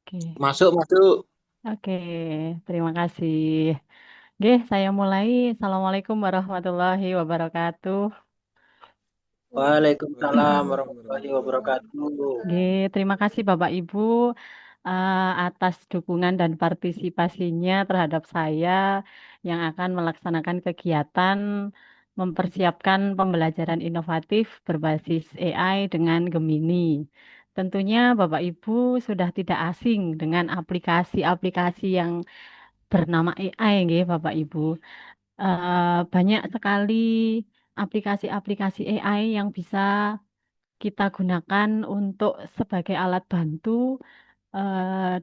Oke, Masuk, masuk. oke, terima kasih. Oke, saya mulai. Assalamualaikum warahmatullahi wabarakatuh. Waalaikumsalam Hmm. warahmatullahi wabarakatuh. Oke, terima kasih Bapak Ibu atas dukungan dan partisipasinya terhadap saya yang akan melaksanakan kegiatan mempersiapkan pembelajaran inovatif berbasis AI dengan Gemini. Tentunya Bapak Ibu sudah tidak asing dengan aplikasi-aplikasi yang bernama AI, nggih, Bapak Ibu. Banyak sekali aplikasi-aplikasi AI yang bisa kita gunakan untuk sebagai alat bantu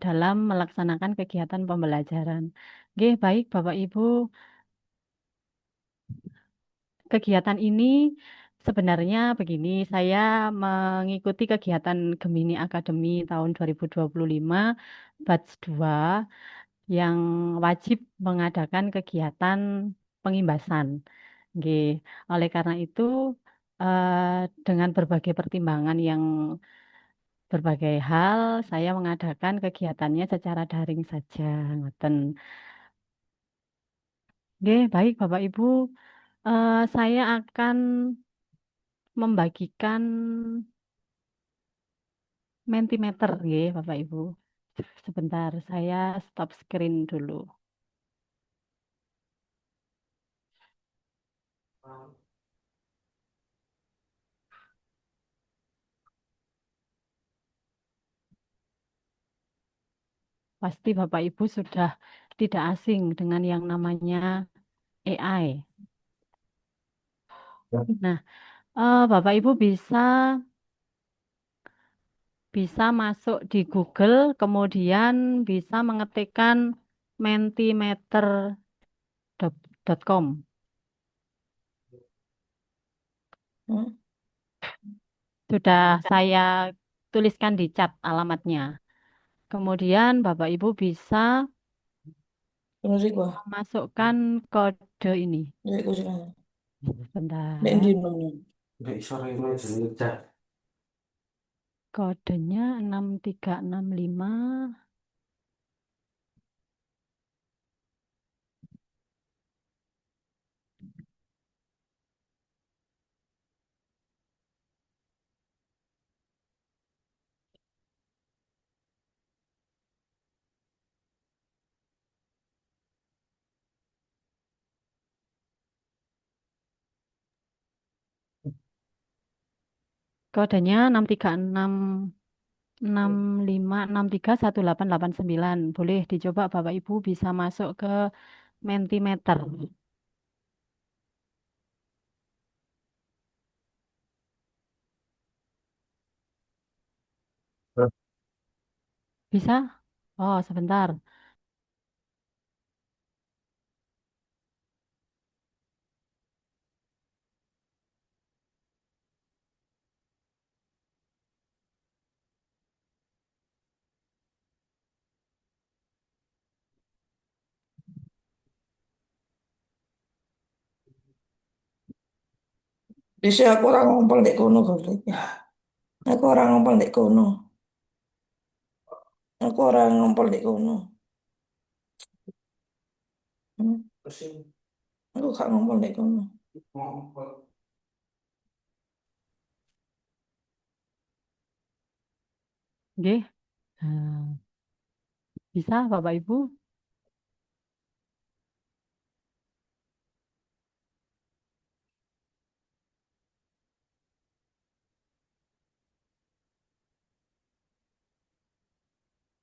dalam melaksanakan kegiatan pembelajaran. Oke, baik Bapak Ibu, kegiatan ini sebenarnya begini, saya mengikuti kegiatan Gemini Academy tahun 2025 batch 2 yang wajib mengadakan kegiatan pengimbasan. Oke, oleh karena itu dengan berbagai pertimbangan yang berbagai hal, saya mengadakan kegiatannya secara daring saja. Ngoten. Oke, baik Bapak Ibu. Saya akan membagikan Mentimeter, nggih, Bapak Ibu. Sebentar, saya stop screen dulu. Pasti Bapak Ibu sudah tidak asing dengan yang namanya AI. Nah, Bapak Ibu bisa masuk di Google, kemudian bisa mengetikkan mentimeter.com. Hmm, Sudah saya tuliskan di chat alamatnya. Kemudian Bapak Ibu bisa musik wah. memasukkan kode ini. Musik sih. Nek ndi Bentar. nomnya? Nek iso rene jenenge chat. Kodenya 6365. Kodenya 63665631889. Boleh dicoba Bapak Ibu bisa masuk ke Mentimeter. Bisa? Oh, sebentar. Bisa aku orang ngompol dek kono goblok. Aku orang ngompol dek kono. Aku orang ngompol dek kono. Hmm. Aku gak ngompol dek kono. Nggih. Nah, bisa Bapak Ibu?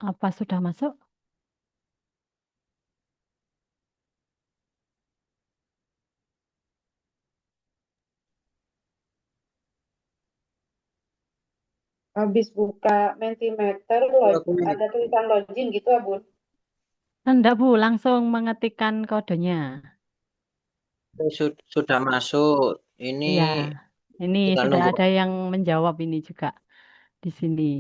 Apa sudah masuk? Habis buka Mentimeter, Aku nih, ada tulisan login gitu, Abun. Enggak, Bu, langsung mengetikkan kodenya. sudah masuk. Ini Iya, ini tinggal sudah nunggu. ada yang menjawab ini juga di sini.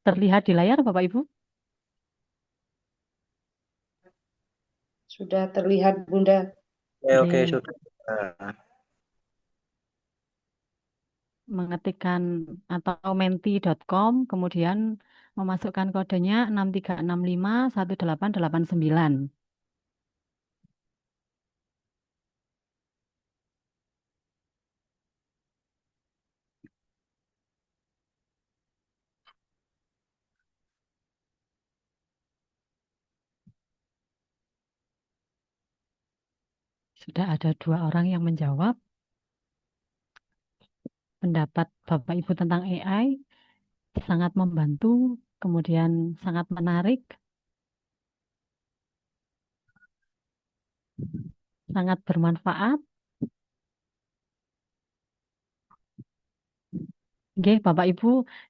Terlihat di layar, Bapak Ibu? Sudah terlihat, Bunda. Oke, oke, Oke, sudah. Nah, mengetikkan atau menti.com, kemudian memasukkan kodenya 636518889. Sudah ada dua orang yang menjawab. Pendapat Bapak Ibu tentang AI sangat membantu, kemudian sangat menarik, sangat bermanfaat. Nggih, Bapak Ibu,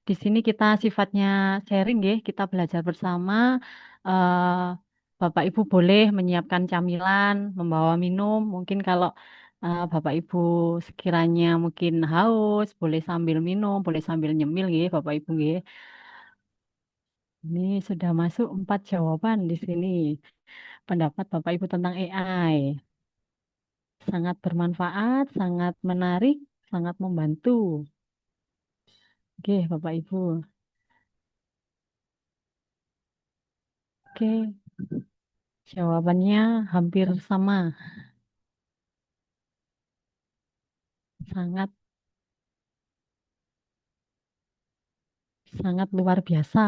di sini kita sifatnya sharing, nggih, kita belajar bersama. Eh, Bapak Ibu boleh menyiapkan camilan, membawa minum. Mungkin kalau Bapak Ibu sekiranya mungkin haus, boleh sambil minum, boleh sambil nyemil, nggih, Bapak Ibu, nggih. Ini sudah masuk 4 jawaban di sini. Pendapat Bapak Ibu tentang AI sangat bermanfaat, sangat menarik, sangat membantu. Oke, Bapak Ibu. Oke, jawabannya hampir sama, sangat sangat luar biasa.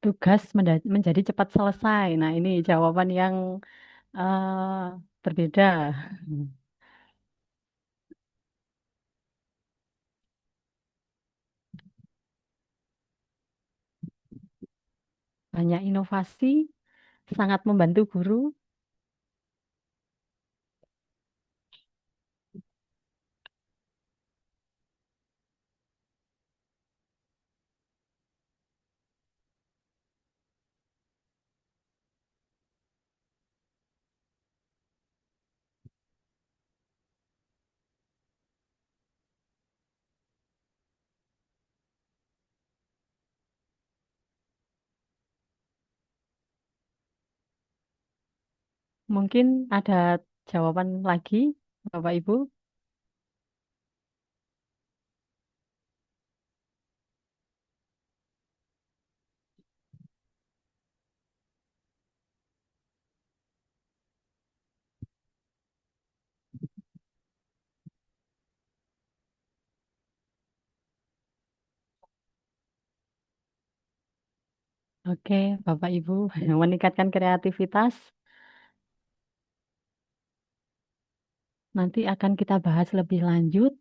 Tugas menjadi cepat selesai. Nah, ini jawaban yang berbeda. Banyak inovasi, sangat membantu guru. Mungkin ada jawaban lagi, Bapak Ibu. Oke, Bapak Ibu, meningkatkan kreativitas. Nanti akan kita bahas lebih lanjut,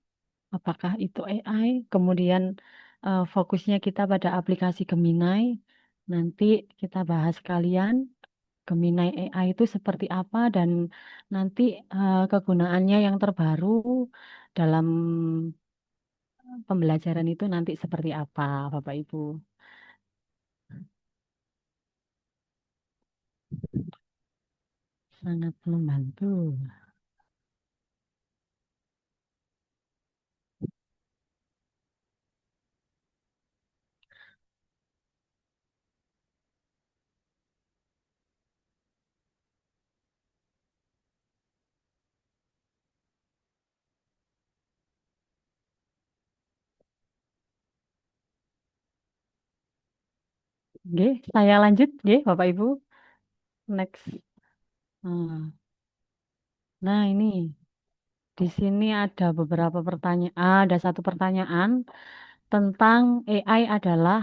apakah itu AI, kemudian fokusnya kita pada aplikasi Gemini. Nanti kita bahas kalian Gemini AI itu seperti apa dan nanti kegunaannya yang terbaru dalam pembelajaran itu nanti seperti apa, Bapak Ibu. Sangat membantu. Oke, saya lanjut, oke, Bapak Ibu. Next. Hmm. Nah, ini di sini ada beberapa pertanyaan, ada satu pertanyaan tentang AI adalah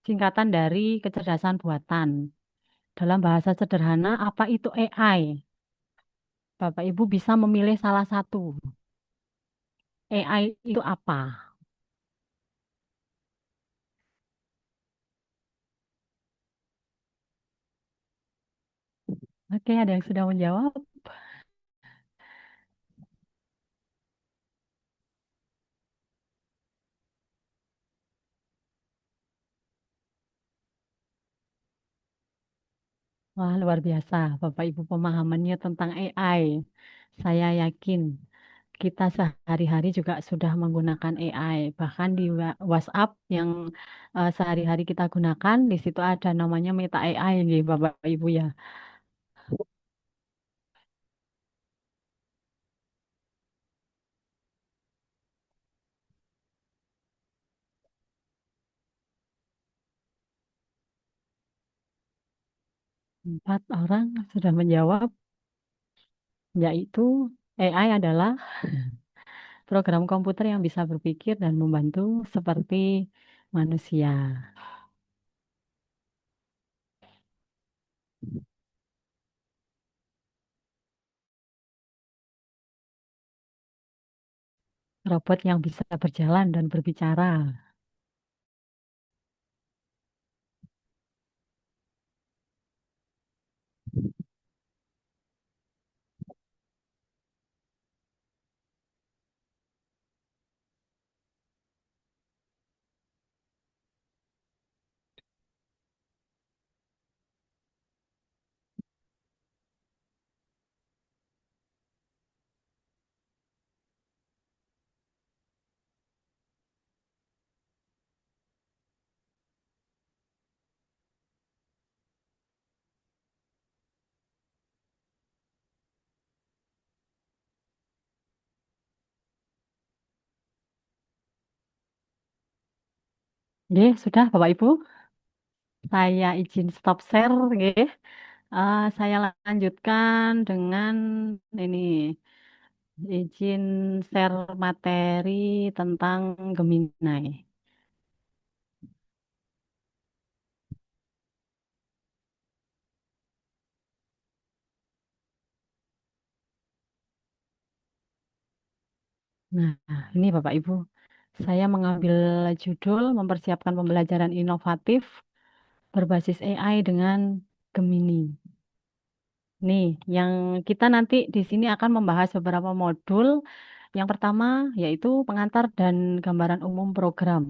singkatan dari kecerdasan buatan. Dalam bahasa sederhana, apa itu AI? Bapak Ibu bisa memilih salah satu. AI itu apa? Oke, ada yang sudah menjawab. Wah, luar biasa, Bapak Ibu pemahamannya tentang AI. Saya yakin kita sehari-hari juga sudah menggunakan AI. Bahkan di WhatsApp yang sehari-hari kita gunakan, di situ ada namanya Meta AI, nih, Bapak Ibu ya. 4 orang sudah menjawab, yaitu AI adalah program komputer yang bisa berpikir dan membantu seperti manusia. Robot yang bisa berjalan dan berbicara. Nggih, sudah Bapak Ibu. Saya izin stop share, nggih. Saya lanjutkan dengan ini izin share materi tentang Gemini. Nah, ini Bapak Ibu, saya mengambil judul mempersiapkan pembelajaran inovatif berbasis AI dengan Gemini. Nih, yang kita nanti di sini akan membahas beberapa modul. Yang pertama yaitu pengantar dan gambaran umum program.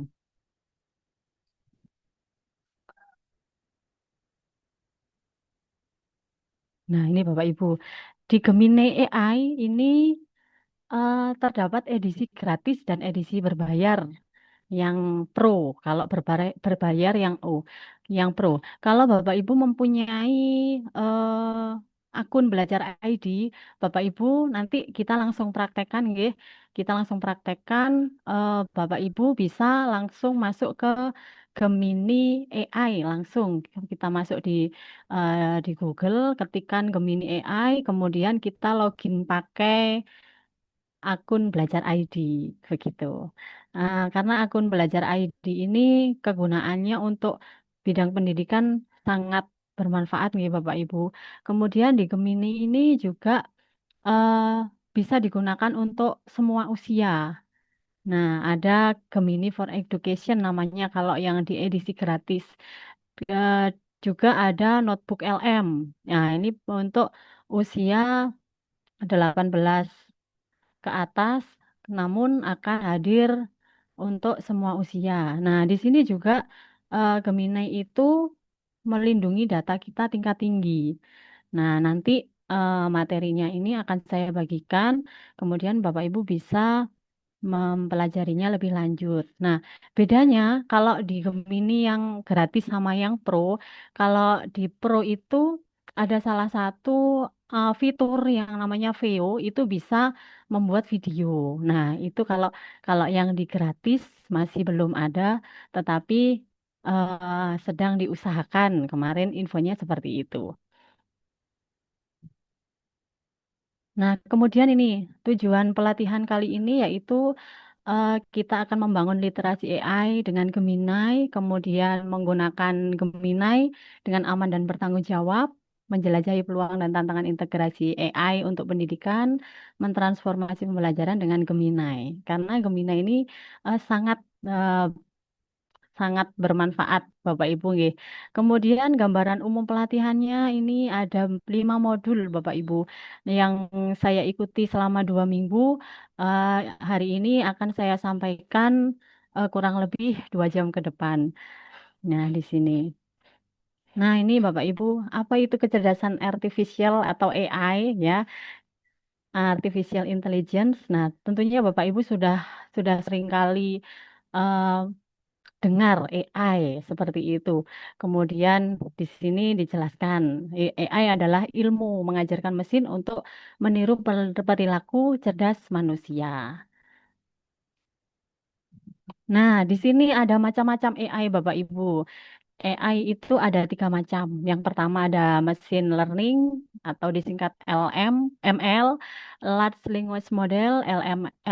Nah, ini Bapak Ibu, di Gemini AI ini terdapat edisi gratis dan edisi berbayar yang pro. Kalau berbayar yang yang pro. Kalau Bapak Ibu mempunyai akun belajar ID, Bapak Ibu nanti kita langsung praktekkan, nggih. Kita langsung praktekkan. Bapak Ibu bisa langsung masuk ke Gemini AI langsung. Kita masuk di Google, ketikkan Gemini AI, kemudian kita login pakai akun belajar ID begitu. Karena akun belajar ID ini kegunaannya untuk bidang pendidikan sangat bermanfaat nih Bapak Ibu. Kemudian di Gemini ini juga eh, bisa digunakan untuk semua usia. Nah, ada Gemini for Education namanya kalau yang di edisi gratis. Eh, Juga ada Notebook LM. Nah, ini untuk usia 18 ke atas, namun akan hadir untuk semua usia. Nah, di sini juga Gemini itu melindungi data kita tingkat tinggi. Nah, nanti materinya ini akan saya bagikan, kemudian Bapak Ibu bisa mempelajarinya lebih lanjut. Nah, bedanya kalau di Gemini yang gratis sama yang pro, kalau di pro itu ada salah satu fitur yang namanya VO itu bisa membuat video. Nah, itu kalau kalau yang di gratis masih belum ada, tetapi sedang diusahakan. Kemarin infonya seperti itu. Nah, kemudian ini tujuan pelatihan kali ini yaitu kita akan membangun literasi AI dengan Gemini, kemudian menggunakan Gemini dengan aman dan bertanggung jawab, menjelajahi peluang dan tantangan integrasi AI untuk pendidikan, mentransformasi pembelajaran dengan Gemini. Karena Gemini ini sangat sangat bermanfaat, Bapak Ibu nggih. Kemudian gambaran umum pelatihannya ini ada 5 modul, Bapak Ibu, yang saya ikuti selama 2 minggu. Eh, Hari ini akan saya sampaikan kurang lebih 2 jam ke depan. Nah, di sini. Nah, ini Bapak Ibu, apa itu kecerdasan artifisial atau AI ya? Artificial Intelligence. Nah, tentunya Bapak Ibu sudah seringkali eh, dengar AI seperti itu. Kemudian di sini dijelaskan, AI adalah ilmu mengajarkan mesin untuk meniru perilaku cerdas manusia. Nah, di sini ada macam-macam AI Bapak Ibu. AI itu ada tiga macam. Yang pertama ada machine learning atau disingkat ML, large language model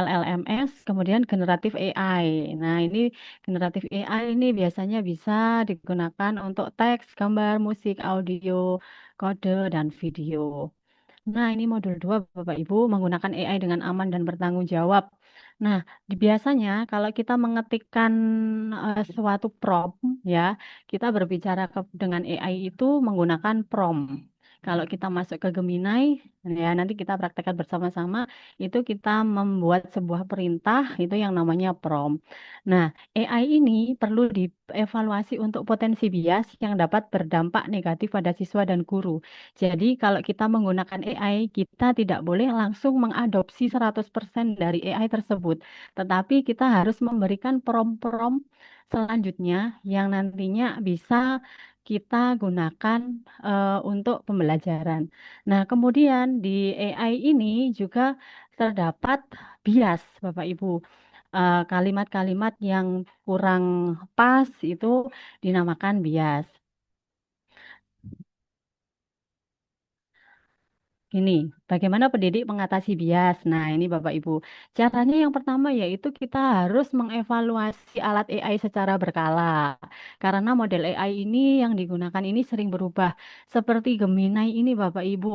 LLMS, kemudian generatif AI. Nah, ini generatif AI ini biasanya bisa digunakan untuk teks, gambar, musik, audio, kode, dan video. Nah, ini modul 2 Bapak Ibu menggunakan AI dengan aman dan bertanggung jawab. Nah, biasanya kalau kita mengetikkan suatu prompt ya, kita berbicara dengan AI itu menggunakan prompt. Kalau kita masuk ke Gemini, ya nanti kita praktekkan bersama-sama, itu kita membuat sebuah perintah itu yang namanya prompt. Nah, AI ini perlu dievaluasi untuk potensi bias yang dapat berdampak negatif pada siswa dan guru. Jadi kalau kita menggunakan AI, kita tidak boleh langsung mengadopsi 100% dari AI tersebut, tetapi kita harus memberikan prompt-prompt selanjutnya yang nantinya bisa kita gunakan untuk pembelajaran. Nah, kemudian di AI ini juga terdapat bias, Bapak Ibu. Kalimat-kalimat yang kurang pas itu dinamakan bias. Ini, bagaimana pendidik mengatasi bias? Nah, ini Bapak Ibu. Caranya yang pertama yaitu kita harus mengevaluasi alat AI secara berkala. Karena model AI ini yang digunakan ini sering berubah. Seperti Gemini ini Bapak Ibu.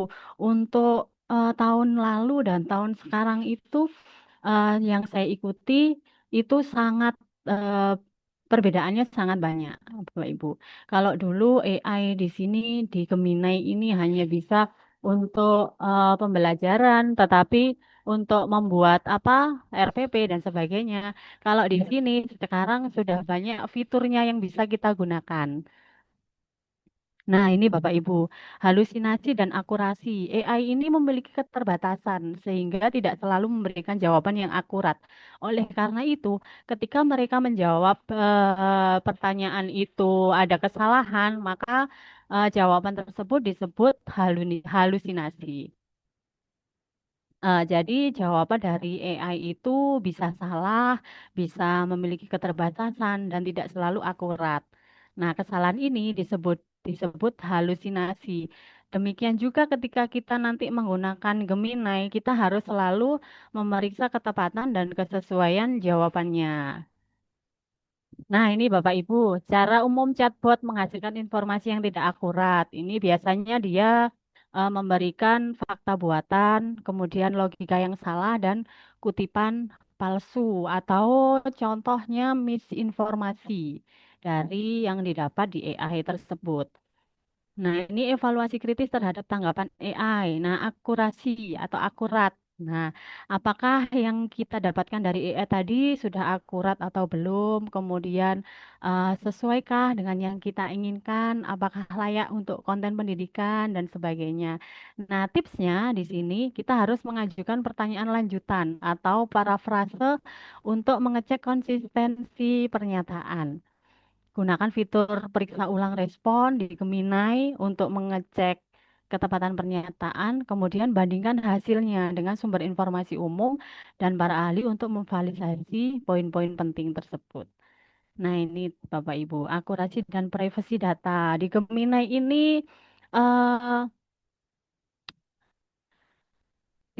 Untuk tahun lalu dan tahun sekarang itu yang saya ikuti itu sangat eh, perbedaannya sangat banyak, Bapak Ibu. Kalau dulu AI di sini di Gemini ini hanya bisa untuk pembelajaran, tetapi untuk membuat apa RPP dan sebagainya. Kalau di sini sekarang sudah banyak fiturnya yang bisa kita gunakan. Nah, ini Bapak Ibu, halusinasi dan akurasi. AI ini memiliki keterbatasan sehingga tidak selalu memberikan jawaban yang akurat. Oleh karena itu, ketika mereka menjawab pertanyaan itu ada kesalahan, maka jawaban tersebut disebut halusinasi. Jadi jawaban dari AI itu bisa salah, bisa memiliki keterbatasan dan tidak selalu akurat. Nah, kesalahan ini disebut halusinasi. Demikian juga ketika kita nanti menggunakan Gemini, kita harus selalu memeriksa ketepatan dan kesesuaian jawabannya. Nah, ini Bapak Ibu, cara umum chatbot menghasilkan informasi yang tidak akurat. Ini biasanya dia memberikan fakta buatan, kemudian logika yang salah dan kutipan palsu atau contohnya misinformasi dari yang didapat di AI tersebut. Nah, ini evaluasi kritis terhadap tanggapan AI. Nah, akurasi atau akurat. Nah, apakah yang kita dapatkan dari AI tadi sudah akurat atau belum? Kemudian, sesuaikah dengan yang kita inginkan? Apakah layak untuk konten pendidikan dan sebagainya? Nah, tipsnya di sini kita harus mengajukan pertanyaan lanjutan atau parafrase untuk mengecek konsistensi pernyataan. Gunakan fitur periksa ulang respon di Gemini untuk mengecek ketepatan pernyataan, kemudian bandingkan hasilnya dengan sumber informasi umum dan para ahli untuk memvalidasi poin-poin penting tersebut. Nah, ini Bapak Ibu, akurasi dan privasi data. Di Gemini ini eh,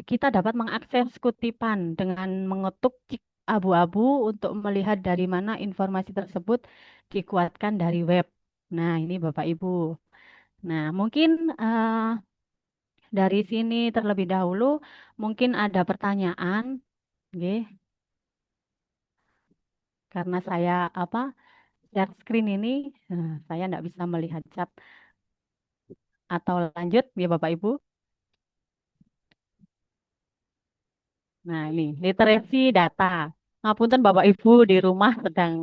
kita dapat mengakses kutipan dengan mengetuk cik abu-abu untuk melihat dari mana informasi tersebut dikuatkan dari web. Nah, ini Bapak Ibu. Nah, mungkin dari sini terlebih dahulu mungkin ada pertanyaan, nggih, karena saya apa share screen ini, saya tidak bisa melihat chat atau lanjut ya Bapak Ibu. Nah, ini literasi data. Ngapunten Bapak Ibu di rumah sedang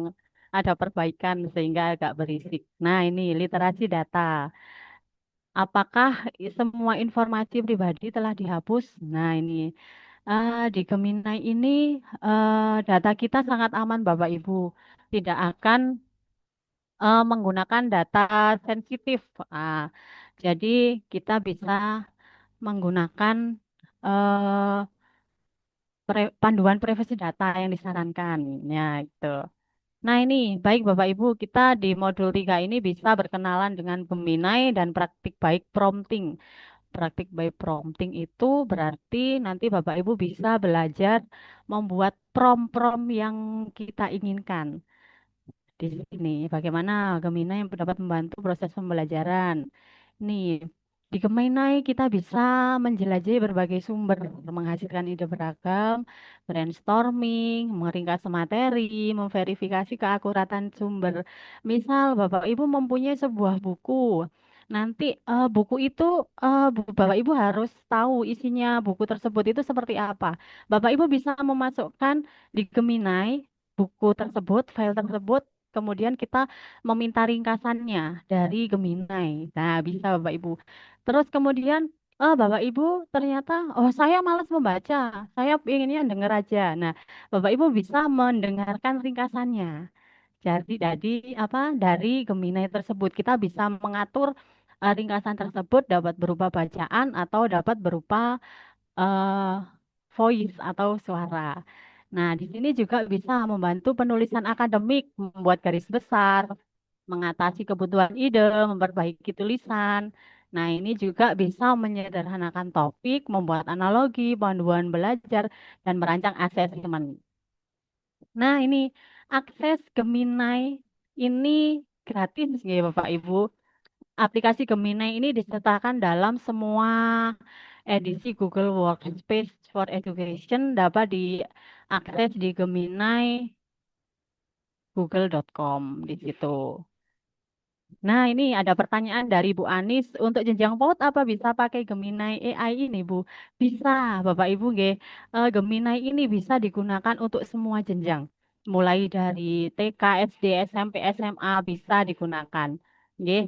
ada perbaikan sehingga agak berisik. Nah, ini literasi data. Apakah semua informasi pribadi telah dihapus? Nah, ini di Gemini ini data kita sangat aman, Bapak Ibu. Tidak akan menggunakan data sensitif. Ah, jadi kita bisa menggunakan eh, panduan privasi data yang disarankan. Ya, itu. Nah, ini baik Bapak Ibu, kita di modul 3 ini bisa berkenalan dengan Gemini dan praktik baik prompting. Praktik baik prompting itu berarti nanti Bapak Ibu bisa belajar membuat prompt-prompt yang kita inginkan. Di sini bagaimana Gemini yang dapat membantu proses pembelajaran. Nih, di Gemini kita bisa menjelajahi berbagai sumber, menghasilkan ide beragam, brainstorming, meringkas materi, memverifikasi keakuratan sumber. Misal Bapak Ibu mempunyai sebuah buku, nanti buku itu Bapak Ibu harus tahu isinya buku tersebut itu seperti apa. Bapak Ibu bisa memasukkan di Gemini buku tersebut, file tersebut. Kemudian kita meminta ringkasannya dari Gemini. Nah, bisa Bapak Ibu. Terus kemudian, Bapak Ibu ternyata, oh saya malas membaca, saya inginnya dengar aja. Nah, Bapak Ibu bisa mendengarkan ringkasannya. Jadi apa dari Gemini tersebut kita bisa mengatur ringkasan tersebut dapat berupa bacaan atau dapat berupa eh, voice atau suara. Nah, di sini juga bisa membantu penulisan akademik, membuat garis besar, mengatasi kebutuhan ide, memperbaiki tulisan. Nah, ini juga bisa menyederhanakan topik, membuat analogi, panduan belajar, dan merancang asesmen. Nah, ini akses Gemini ini gratis ya Bapak Ibu. Aplikasi Gemini ini disertakan dalam semua edisi Google Workspace for Education dapat diakses di Gemini google.com di situ. Nah, ini ada pertanyaan dari Bu Anis. Untuk jenjang PAUD apa bisa pakai Gemini AI ini, Bu? Bisa, Bapak Ibu, nggih. Gemini ini bisa digunakan untuk semua jenjang. Mulai dari TK, SD, SMP, SMA bisa digunakan. Nggih.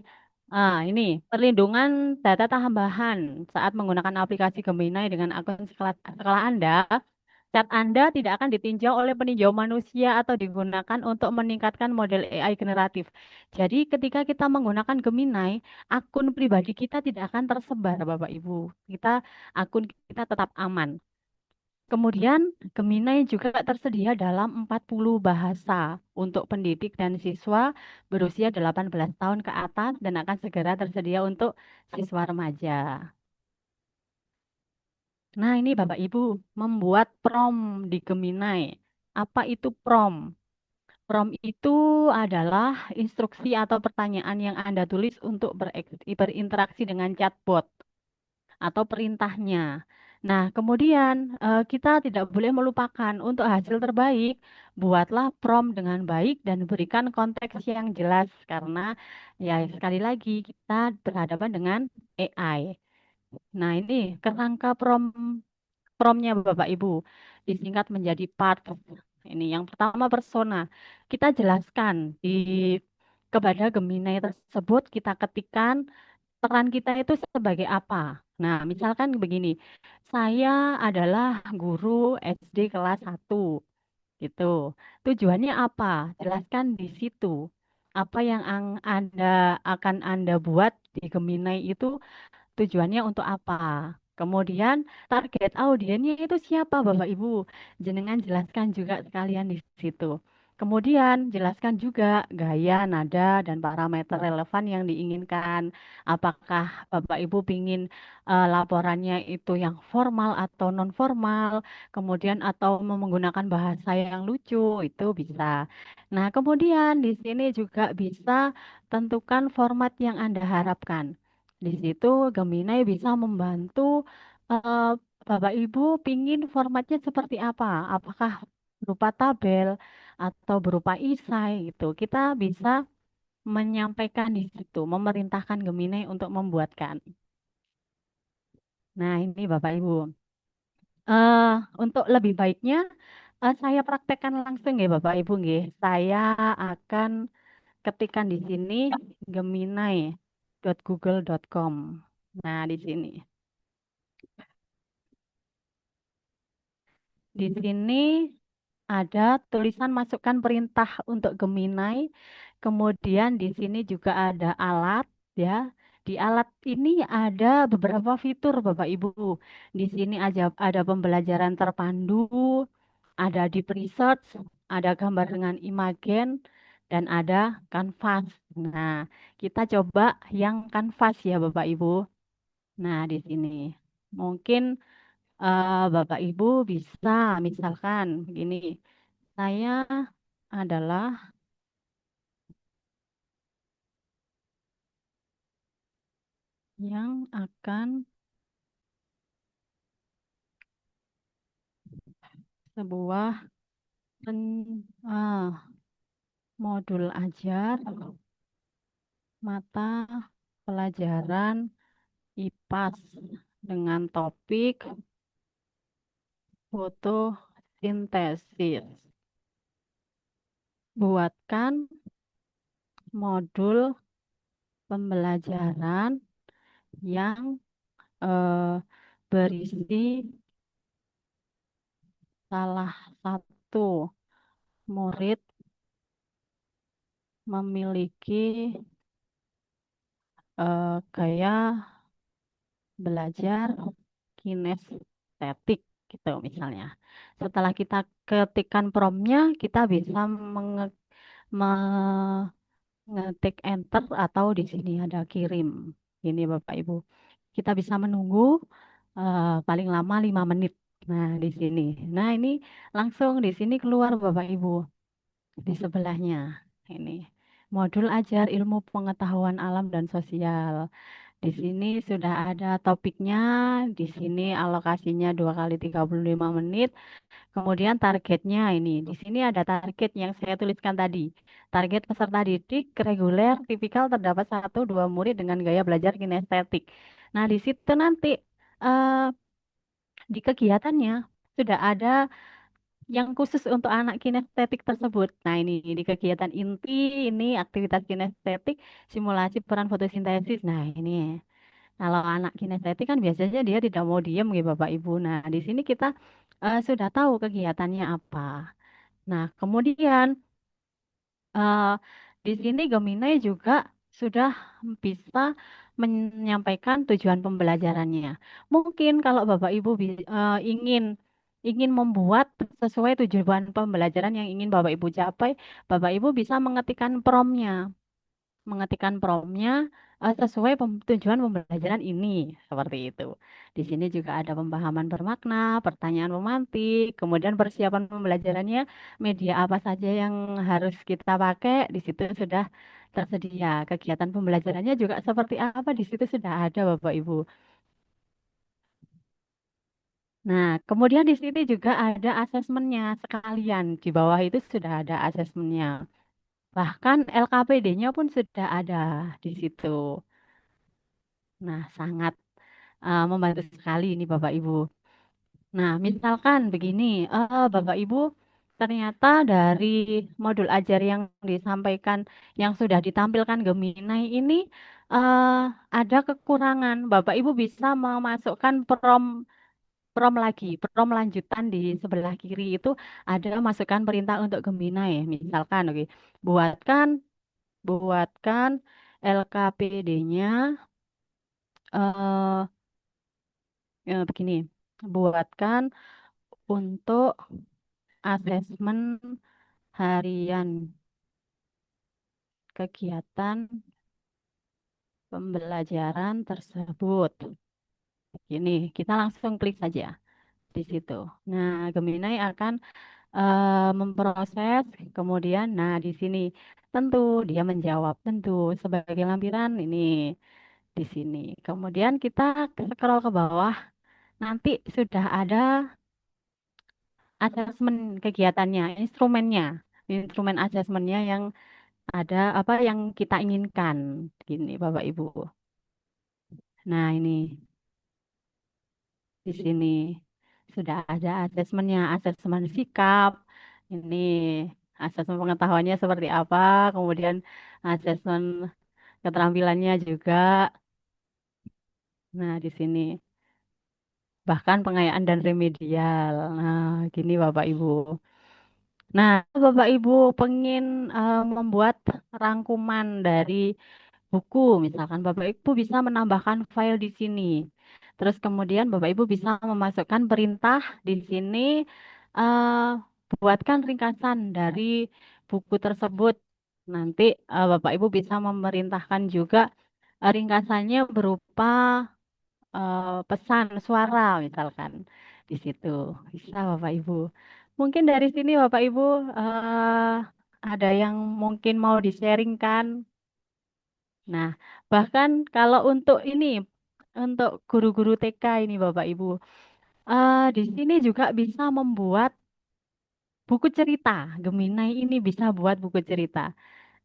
Ini perlindungan data tambahan saat menggunakan aplikasi Gemini dengan akun sekolah Anda. Cat Anda tidak akan ditinjau oleh peninjau manusia atau digunakan untuk meningkatkan model AI generatif. Jadi ketika kita menggunakan Gemini, akun pribadi kita tidak akan tersebar, Bapak Ibu. Akun kita tetap aman. Kemudian Gemini juga tersedia dalam 40 bahasa untuk pendidik dan siswa berusia 18 tahun ke atas dan akan segera tersedia untuk siswa remaja. Nah, ini Bapak Ibu membuat prompt di Gemini. Apa itu prompt? Prompt itu adalah instruksi atau pertanyaan yang Anda tulis untuk berinteraksi dengan chatbot atau perintahnya. Nah, kemudian kita tidak boleh melupakan untuk hasil terbaik, buatlah prompt dengan baik dan berikan konteks yang jelas karena ya sekali lagi kita berhadapan dengan AI. Nah, ini kerangka promptnya Bapak Ibu disingkat menjadi part. Ini yang pertama persona. Kita jelaskan kepada Gemini tersebut kita ketikkan peran kita itu sebagai apa. Nah, misalkan begini, saya adalah guru SD kelas 1 gitu. Tujuannya apa? Jelaskan di situ. Apa yang Anda buat di Gemini itu tujuannya untuk apa? Kemudian target audiennya itu siapa, Bapak Ibu? Jenengan jelaskan juga sekalian di situ. Kemudian jelaskan juga gaya, nada, dan parameter relevan yang diinginkan. Apakah Bapak Ibu ingin laporannya itu yang formal atau non formal, kemudian atau menggunakan bahasa yang lucu, itu bisa. Nah, kemudian di sini juga bisa tentukan format yang Anda harapkan. Di situ Gemini bisa membantu eh, Bapak Ibu pingin formatnya seperti apa? Apakah berupa tabel atau berupa esai gitu. Kita bisa menyampaikan di situ, memerintahkan Gemini untuk membuatkan. Nah, ini Bapak Ibu. Eh, untuk lebih baiknya Saya praktekkan langsung ya Bapak Ibu nggih. Saya akan ketikkan di sini gemini.google.com. Nah, di sini. Di sini ada tulisan masukkan perintah untuk Gemini. Kemudian di sini juga ada alat ya. Di alat ini ada beberapa fitur Bapak Ibu. Di sini ada pembelajaran terpandu, ada deep research, ada gambar dengan imagen, dan ada kanvas. Nah, kita coba yang kanvas ya Bapak Ibu. Nah, di sini. Mungkin Bapak Ibu bisa misalkan begini, saya adalah yang akan sebuah pen- ah, modul ajar mata pelajaran IPAS dengan topik fotosintesis. Buatkan modul pembelajaran yang eh, berisi salah satu murid memiliki gaya belajar kinestetik gitu misalnya. Setelah kita ketikkan promptnya, kita bisa mengetik enter atau di sini ada kirim. Ini Bapak Ibu. Kita bisa menunggu paling lama 5 menit. Nah, di sini. Nah, ini langsung di sini keluar Bapak Ibu di sebelahnya. Ini modul ajar ilmu pengetahuan alam dan sosial. Di sini sudah ada topiknya, di sini alokasinya 2 kali 35 menit. Kemudian targetnya ini, di sini ada target yang saya tuliskan tadi. Target peserta didik reguler tipikal terdapat 1-2 murid dengan gaya belajar kinestetik. Nah, di situ nanti eh, di kegiatannya sudah ada yang khusus untuk anak kinestetik tersebut. Nah, ini di kegiatan inti, ini aktivitas kinestetik, simulasi peran fotosintesis. Nah, ini. Kalau anak kinestetik kan biasanya dia tidak mau diem gitu Bapak Ibu. Nah, di sini kita sudah tahu kegiatannya apa. Nah, kemudian eh, di sini Gemini juga sudah bisa menyampaikan tujuan pembelajarannya. Mungkin kalau Bapak Ibu ingin ingin membuat sesuai tujuan pembelajaran yang ingin Bapak Ibu capai, Bapak Ibu bisa mengetikkan promnya sesuai tujuan pembelajaran ini seperti itu. Di sini juga ada pemahaman bermakna, pertanyaan memantik, kemudian persiapan pembelajarannya, media apa saja yang harus kita pakai, di situ sudah tersedia. Kegiatan pembelajarannya juga seperti apa, di situ sudah ada Bapak Ibu. Nah, kemudian di sini juga ada asesmennya sekalian. Di bawah itu sudah ada asesmennya. Bahkan LKPD-nya pun sudah ada di situ. Nah, sangat membantu sekali ini Bapak Ibu. Nah, misalkan begini, Bapak Ibu, ternyata dari modul ajar yang disampaikan, yang sudah ditampilkan Gemini ini eh, ada kekurangan. Bapak Ibu bisa memasukkan prom lagi, prom lanjutan di sebelah kiri itu ada masukkan perintah untuk Gemini. Misalkan, oke, buatkan buatkan LKPD-nya begini, buatkan untuk asesmen harian kegiatan pembelajaran tersebut. Ini kita langsung klik saja di situ. Nah, Gemini akan memproses, kemudian, nah di sini tentu dia menjawab tentu sebagai lampiran ini di sini. Kemudian kita scroll ke bawah, nanti sudah ada asesmen kegiatannya, instrumen asesmennya yang ada apa yang kita inginkan. Gini, Bapak Ibu. Nah, ini di sini. sudah ada asesmennya, asesmen sikap, ini asesmen pengetahuannya seperti apa, kemudian asesmen keterampilannya juga. Nah, di sini bahkan pengayaan dan remedial. Nah, gini Bapak Ibu. Nah, Bapak Ibu pengen membuat rangkuman dari buku, misalkan Bapak Ibu bisa menambahkan file di sini. Terus kemudian Bapak Ibu bisa memasukkan perintah di sini, buatkan ringkasan dari buku tersebut. Nanti Bapak Ibu bisa memerintahkan juga ringkasannya berupa pesan suara misalkan di situ. Bisa Bapak Ibu. Mungkin dari sini Bapak Ibu ada yang mungkin mau di-sharingkan. Nah, bahkan kalau untuk ini, untuk guru-guru TK ini Bapak Ibu, di sini juga bisa membuat buku cerita. Geminai ini bisa buat buku cerita.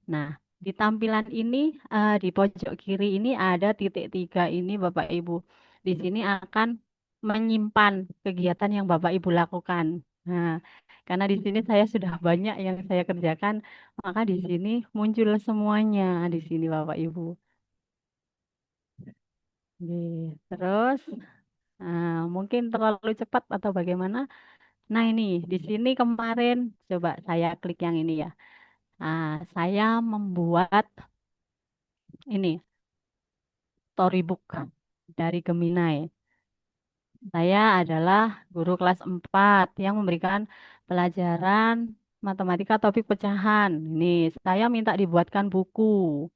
Nah, di tampilan ini, di pojok kiri ini ada titik tiga ini Bapak Ibu. Di sini akan menyimpan kegiatan yang Bapak Ibu lakukan. Nah, karena di sini saya sudah banyak yang saya kerjakan, maka di sini muncul semuanya di sini Bapak Ibu. Oke, terus mungkin terlalu cepat atau bagaimana? Nah ini di sini kemarin coba saya klik yang ini ya. Saya membuat ini storybook dari Gemini. Saya adalah guru kelas 4 yang memberikan pelajaran matematika topik pecahan. Ini saya minta dibuatkan buku.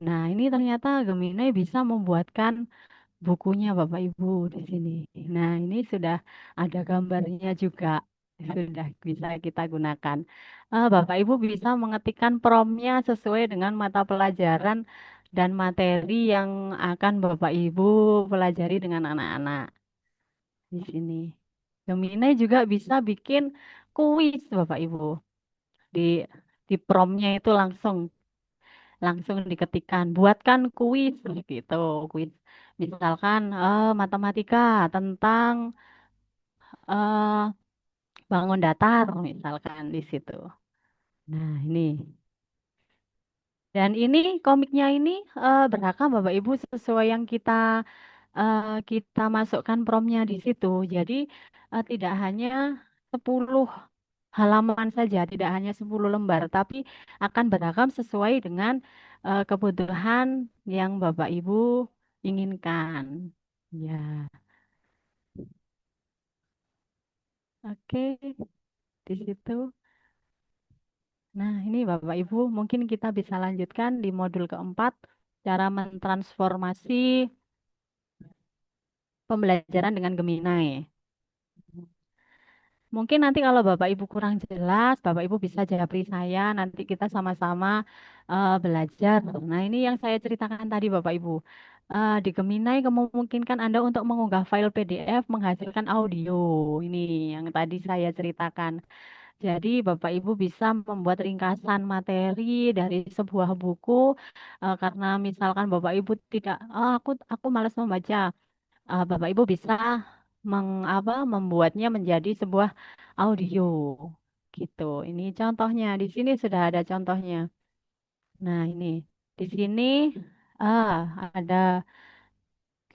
Nah ini ternyata Gemini bisa membuatkan bukunya Bapak Ibu di sini. Nah, ini sudah ada gambarnya juga. Sudah bisa kita gunakan. Bapak Ibu bisa mengetikkan promptnya sesuai dengan mata pelajaran dan materi yang akan Bapak Ibu pelajari dengan anak-anak di sini. Gemini juga bisa bikin kuis Bapak Ibu. Di di promptnya itu langsung langsung diketikkan buatkan kuis gitu kuis misalkan matematika tentang eh, bangun datar misalkan di situ. Nah ini dan ini komiknya ini beragam Bapak Ibu sesuai yang kita masukkan promptnya di situ. Jadi tidak hanya 10 halaman saja, tidak hanya 10 lembar, tapi akan beragam sesuai dengan kebutuhan yang Bapak Ibu inginkan. Ya, oke, di situ. Nah, ini Bapak Ibu, mungkin kita bisa lanjutkan di modul keempat, cara mentransformasi pembelajaran dengan Gemini. Mungkin nanti kalau Bapak Ibu kurang jelas, Bapak Ibu bisa japri saya, nanti kita sama-sama belajar. Nah, ini yang saya ceritakan tadi Bapak Ibu. Di Gemini memungkinkan Anda untuk mengunggah file PDF menghasilkan audio. Ini yang tadi saya ceritakan. Jadi Bapak Ibu bisa membuat ringkasan materi dari sebuah buku karena misalkan Bapak Ibu tidak, aku malas membaca. Bapak Ibu bisa membuatnya menjadi sebuah audio gitu. Ini contohnya. Di sini sudah ada contohnya. Nah, ini di sini ah ada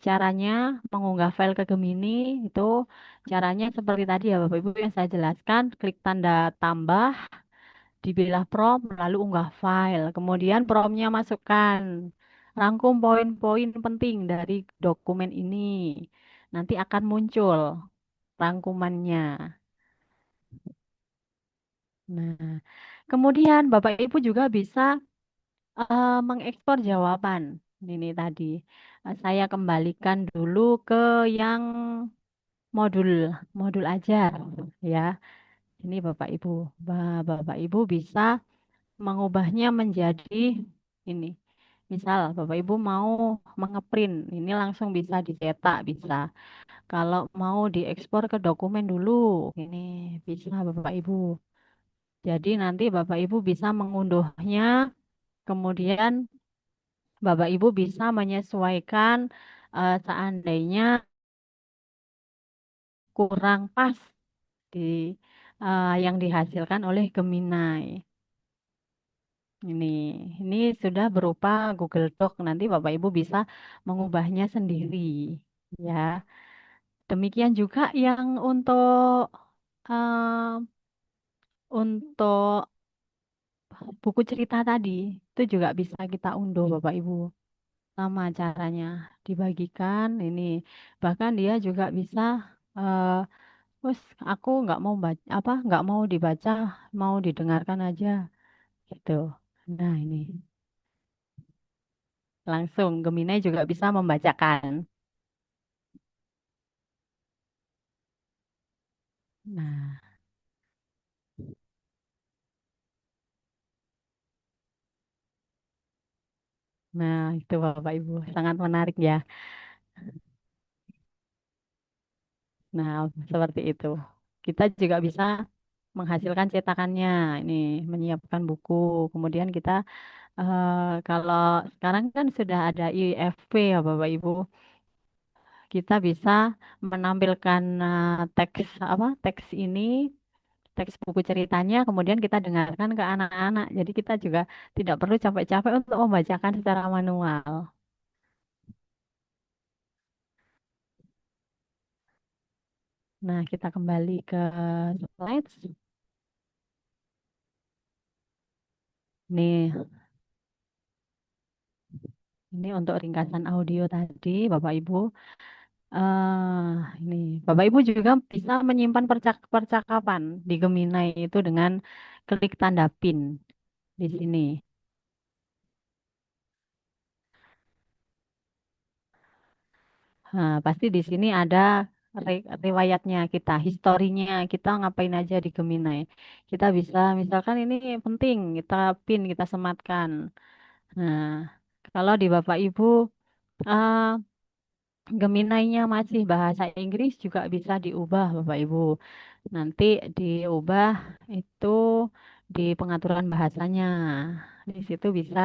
caranya mengunggah file ke Gemini itu caranya seperti tadi ya Bapak Ibu yang saya jelaskan, klik tanda tambah, dipilah prompt, lalu unggah file. Kemudian promptnya masukkan. Rangkum poin-poin penting dari dokumen ini. Nanti akan muncul rangkumannya. Nah, kemudian Bapak Ibu juga bisa mengekspor jawaban. Ini tadi. Saya kembalikan dulu ke yang modul modul ajar ya. Ini Bapak Ibu. Bapak Ibu bisa mengubahnya menjadi ini. Misal Bapak Ibu mau mengeprint, ini langsung bisa dicetak, bisa. Kalau mau diekspor ke dokumen dulu, ini bisa Bapak Ibu. Jadi nanti Bapak Ibu bisa mengunduhnya, kemudian Bapak Ibu bisa menyesuaikan seandainya kurang pas di yang dihasilkan oleh Gemini. Ini, ini sudah berupa Google Doc. Nanti Bapak Ibu bisa mengubahnya sendiri, ya. Demikian juga yang eh, untuk buku cerita tadi, itu juga bisa kita unduh Bapak Ibu. Sama caranya dibagikan ini. Bahkan dia juga bisa eh wes aku nggak mau baca apa nggak mau dibaca, mau didengarkan aja gitu. Nah, ini langsung Gemini juga bisa membacakan. Nah, nah itu Bapak Ibu sangat menarik ya. Nah, seperti itu. Kita juga bisa menghasilkan cetakannya, ini menyiapkan buku. Kemudian kita kalau sekarang kan sudah ada IFP ya Bapak Ibu, kita bisa menampilkan teks teks ini, teks buku ceritanya, kemudian kita dengarkan ke anak-anak. Jadi kita juga tidak perlu capek-capek untuk membacakan secara manual. Nah, kita kembali ke slides. Nih, ini untuk ringkasan audio tadi, Bapak Ibu. Ini Bapak Ibu juga bisa menyimpan percakapan di Gemini itu dengan klik tanda pin di sini. Nah, pasti di sini ada riwayatnya kita, historinya kita ngapain aja di Gemini. Kita bisa, misalkan ini penting, kita pin, kita sematkan. Nah, kalau di Bapak Ibu eh, Gemini-nya masih bahasa Inggris juga bisa diubah Bapak Ibu. Nanti diubah itu di pengaturan bahasanya. Di situ bisa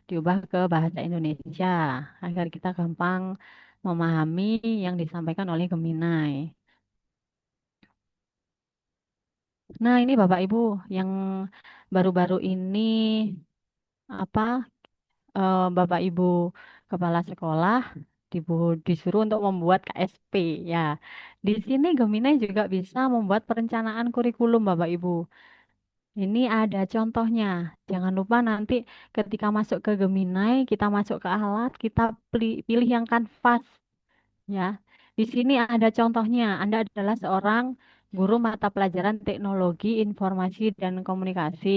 diubah ke bahasa Indonesia agar kita gampang memahami yang disampaikan oleh Gemini. Nah, ini Bapak Ibu yang baru-baru ini apa Bapak Ibu kepala sekolah disuruh untuk membuat KSP ya. Di sini Gemini juga bisa membuat perencanaan kurikulum Bapak Ibu. Ini ada contohnya. Jangan lupa nanti ketika masuk ke Gemini, kita masuk ke alat, kita pilih yang kanvas ya. Di sini ada contohnya. Anda adalah seorang guru mata pelajaran teknologi informasi dan komunikasi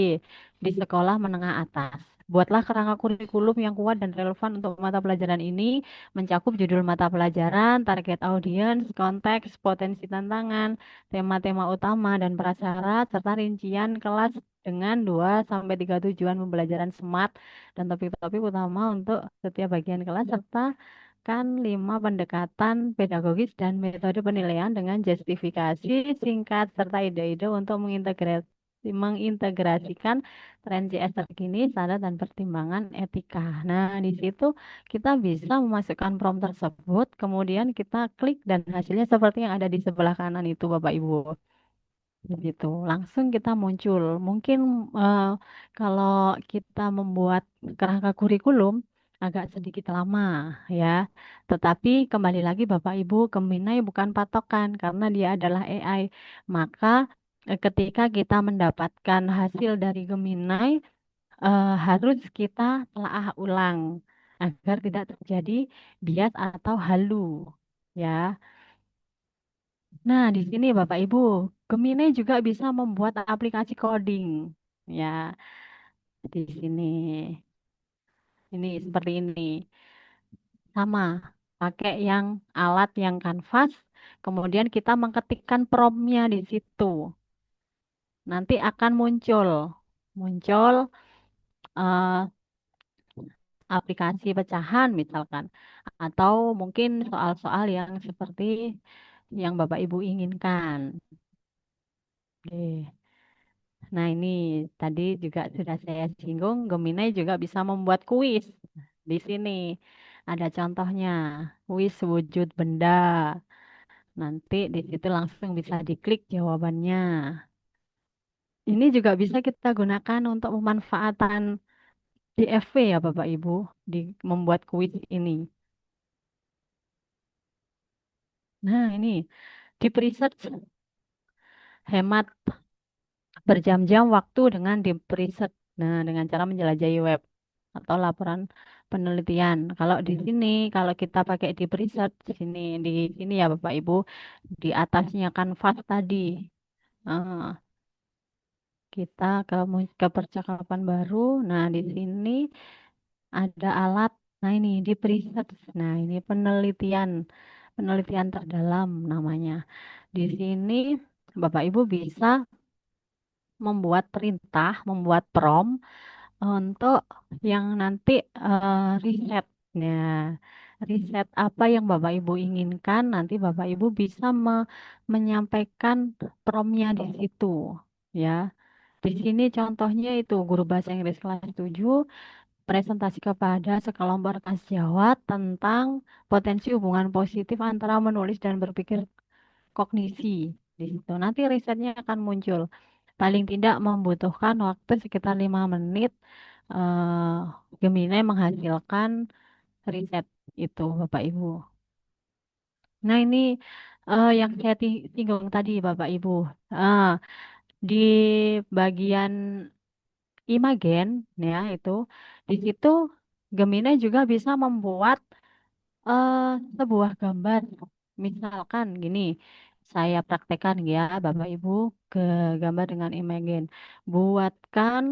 di sekolah menengah atas. Buatlah kerangka kurikulum yang kuat dan relevan untuk mata pelajaran ini, mencakup judul mata pelajaran, target audiens, konteks, potensi tantangan, tema-tema utama dan prasyarat, serta rincian kelas dengan 2 sampai 3 tujuan pembelajaran SMART dan topik-topik utama untuk setiap bagian kelas serta kan 5 pendekatan pedagogis dan metode penilaian dengan justifikasi singkat serta ide-ide untuk mengintegrasikan tren CS terkini, standar dan pertimbangan etika. Nah, di situ kita bisa memasukkan prompt tersebut, kemudian kita klik dan hasilnya seperti yang ada di sebelah kanan itu, Bapak Ibu. Begitu, langsung kita muncul. Mungkin eh, kalau kita membuat kerangka kurikulum agak sedikit lama ya. Tetapi kembali lagi Bapak Ibu, Gemini bukan patokan karena dia adalah AI. Maka ketika kita mendapatkan hasil dari Gemini, harus kita telaah ulang agar tidak terjadi bias atau halu. Ya, nah, di sini Bapak Ibu, Gemini juga bisa membuat aplikasi coding. Ya, di sini. Ini seperti ini. Sama, pakai yang alat yang kanvas, kemudian kita mengetikkan promptnya di situ. Nanti akan muncul eh, aplikasi pecahan misalkan, atau mungkin soal-soal yang seperti yang Bapak Ibu inginkan. Oke. Nah, ini tadi juga sudah saya singgung, Gemini juga bisa membuat kuis. Di sini ada contohnya, kuis wujud benda. Nanti di situ langsung bisa diklik jawabannya. Ini juga bisa kita gunakan untuk pemanfaatan DFV ya Bapak Ibu, di membuat kuis ini. Nah, ini di preset hemat berjam-jam waktu dengan deep research. Nah, dengan cara menjelajahi web atau laporan penelitian. Kalau di sini, kalau kita pakai deep research di sini ya Bapak Ibu, di atasnya kan fast tadi. Ah, kita ke percakapan baru. Nah, di sini ada alat. Nah, ini deep research. Nah, ini penelitian terdalam namanya. Di sini Bapak Ibu bisa membuat perintah, membuat prompt untuk yang nanti risetnya, riset apa yang Bapak Ibu inginkan, nanti Bapak Ibu bisa menyampaikan promnya di situ, ya. Di sini contohnya itu guru bahasa Inggris kelas 7 presentasi kepada sekelompok rekan sejawat tentang potensi hubungan positif antara menulis dan berpikir kognisi di situ. Nanti risetnya akan muncul. Paling tidak membutuhkan waktu sekitar 5 menit. eh Gemini menghasilkan riset itu, Bapak Ibu. Nah, ini yang saya singgung tadi, Bapak Ibu. Ah, di bagian Imagen, ya itu, di situ Gemini juga bisa membuat eh, sebuah gambar. Misalkan gini, saya praktekkan ya Bapak Ibu ke gambar dengan Imagen. Buatkan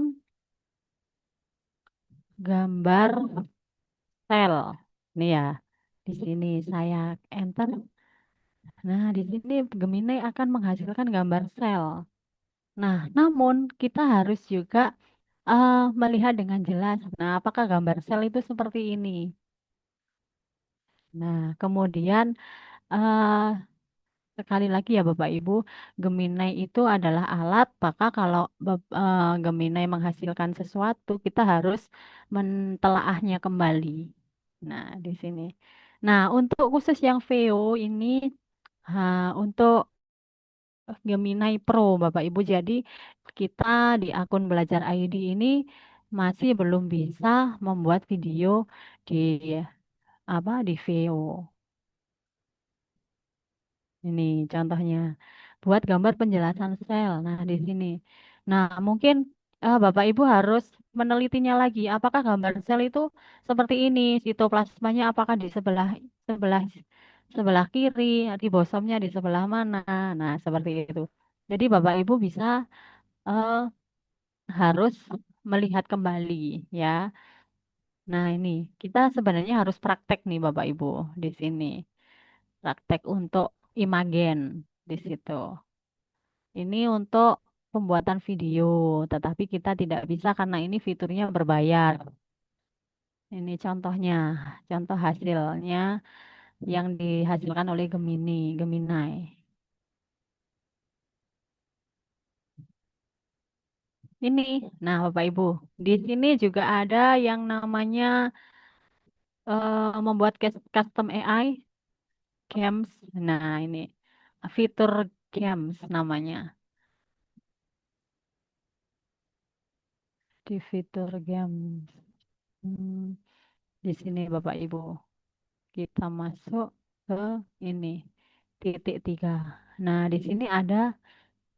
gambar sel. Nih ya, di sini saya enter. Nah, di sini Gemini akan menghasilkan gambar sel. Nah, namun kita harus juga melihat dengan jelas. Nah, apakah gambar sel itu seperti ini? Nah, kemudian eh, sekali lagi ya Bapak Ibu, Gemini itu adalah alat, maka kalau Gemini menghasilkan sesuatu, kita harus mentelaahnya kembali. Nah, di sini. Nah, untuk khusus yang VO ini, untuk Gemini Pro Bapak Ibu, jadi kita di akun Belajar ID ini masih belum bisa membuat video di di VO. Ini contohnya. Buat gambar penjelasan sel. Nah, di sini. Nah, mungkin Bapak Ibu harus menelitinya lagi. Apakah gambar sel itu seperti ini? Sitoplasmanya apakah di sebelah sebelah kiri, ribosomnya di sebelah mana? Nah, seperti itu. Jadi Bapak Ibu bisa eh, harus melihat kembali ya. Nah, ini kita sebenarnya harus praktek nih Bapak Ibu di sini. Praktek untuk Imagen di situ. Ini untuk pembuatan video, tetapi kita tidak bisa karena ini fiturnya berbayar. Ini contohnya, contoh hasilnya yang dihasilkan oleh Gemini. Ini, nah Bapak Ibu, di sini juga ada yang namanya membuat custom AI games. Nah, ini fitur games namanya. Di fitur games. Hmm, di sini Bapak Ibu. Kita masuk ke ini titik 3. Nah, di sini ada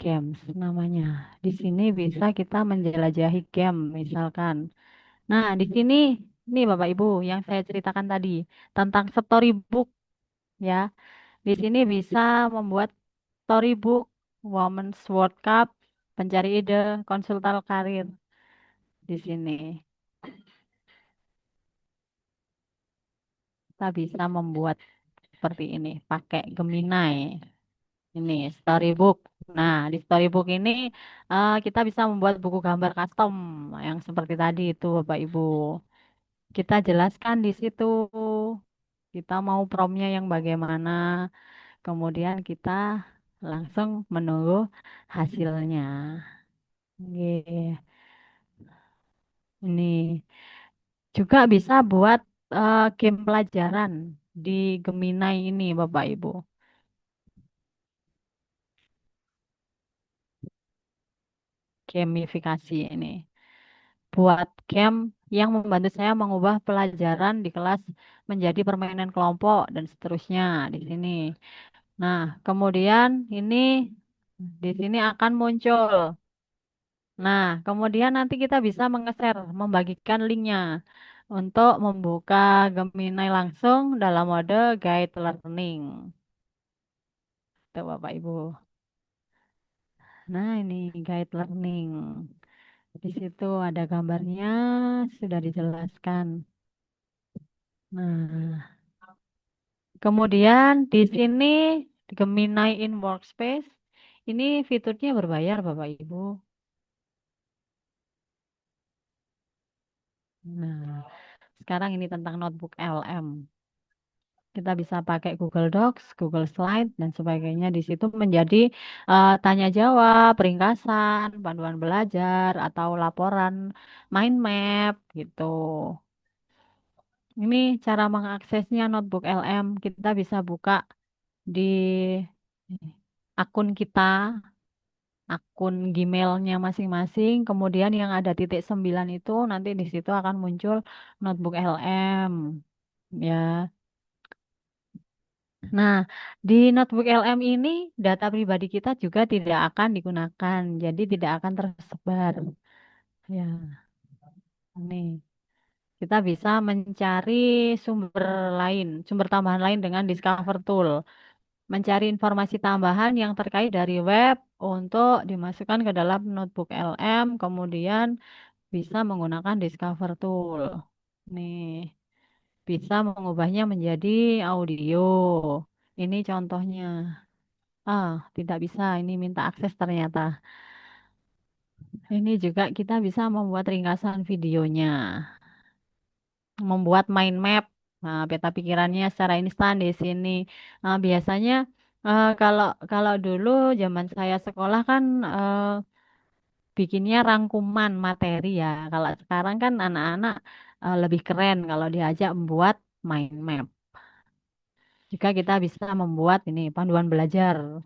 games namanya. Di sini bisa kita menjelajahi game misalkan. Nah, di sini nih Bapak Ibu yang saya ceritakan tadi tentang storybook ya. Di sini bisa membuat storybook, Women's World Cup, pencari ide, konsultan karir di sini. Kita bisa membuat seperti ini pakai Gemini. Ini storybook. Nah, di storybook ini kita bisa membuat buku gambar custom yang seperti tadi itu, Bapak Ibu. Kita jelaskan di situ. Kita mau promnya yang bagaimana. Kemudian kita langsung menunggu hasilnya. Oke. Ini juga bisa buat game pelajaran di Gemini ini, Bapak Ibu. gamifikasi ini. Buat game yang membantu saya mengubah pelajaran di kelas menjadi permainan kelompok dan seterusnya di sini. Nah, kemudian ini di sini akan muncul. Nah, kemudian nanti kita bisa share membagikan linknya untuk membuka Gemini langsung dalam mode guide learning. Tuh, Bapak Ibu. Nah, ini guide learning. Di situ ada gambarnya, sudah dijelaskan. Nah, kemudian di sini Gemini in Workspace, ini fiturnya berbayar, Bapak Ibu. Nah, sekarang ini tentang notebook LM. Kita bisa pakai Google Docs, Google Slide, dan sebagainya. Di situ menjadi tanya jawab, ringkasan, panduan belajar, atau laporan mind map gitu. Ini cara mengaksesnya notebook LM. Kita bisa buka di akun kita, akun Gmailnya masing-masing. Kemudian yang ada titik 9 itu nanti di situ akan muncul notebook LM. Ya. Nah, di notebook LM ini data pribadi kita juga tidak akan digunakan, jadi tidak akan tersebar. Ya, ini kita bisa mencari sumber lain, sumber tambahan lain dengan Discover Tool. Mencari informasi tambahan yang terkait dari web untuk dimasukkan ke dalam notebook LM, kemudian bisa menggunakan Discover Tool. Nih, bisa mengubahnya menjadi audio. Ini contohnya. Ah, tidak bisa. Ini minta akses ternyata. Ini juga kita bisa membuat ringkasan videonya, membuat mind map, nah, peta pikirannya secara instan di sini. Nah, biasanya kalau kalau dulu zaman saya sekolah kan bikinnya rangkuman materi ya. Kalau sekarang kan anak-anak lebih keren kalau diajak membuat mind map. Juga kita bisa membuat ini panduan belajar.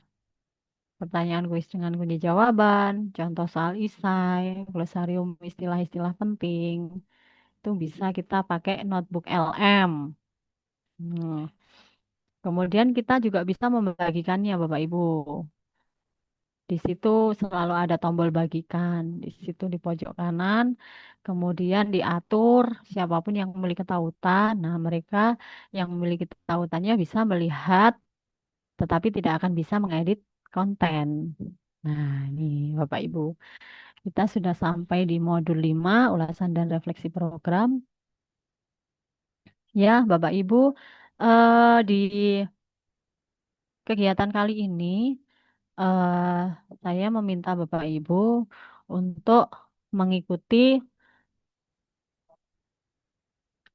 Pertanyaan kuis dengan kunci jawaban, contoh soal isai, glosarium istilah-istilah penting. Itu bisa kita pakai notebook LM. Hmm. Kemudian kita juga bisa membagikannya, Bapak Ibu. Di situ selalu ada tombol bagikan. Di situ di pojok kanan. Kemudian diatur siapapun yang memiliki tautan. Nah, mereka yang memiliki tautannya bisa melihat, tetapi tidak akan bisa mengedit konten. Nah, ini Bapak Ibu. Kita sudah sampai di modul 5 ulasan dan refleksi program. Ya, Bapak Ibu, di kegiatan kali ini eh, saya meminta Bapak Ibu untuk mengikuti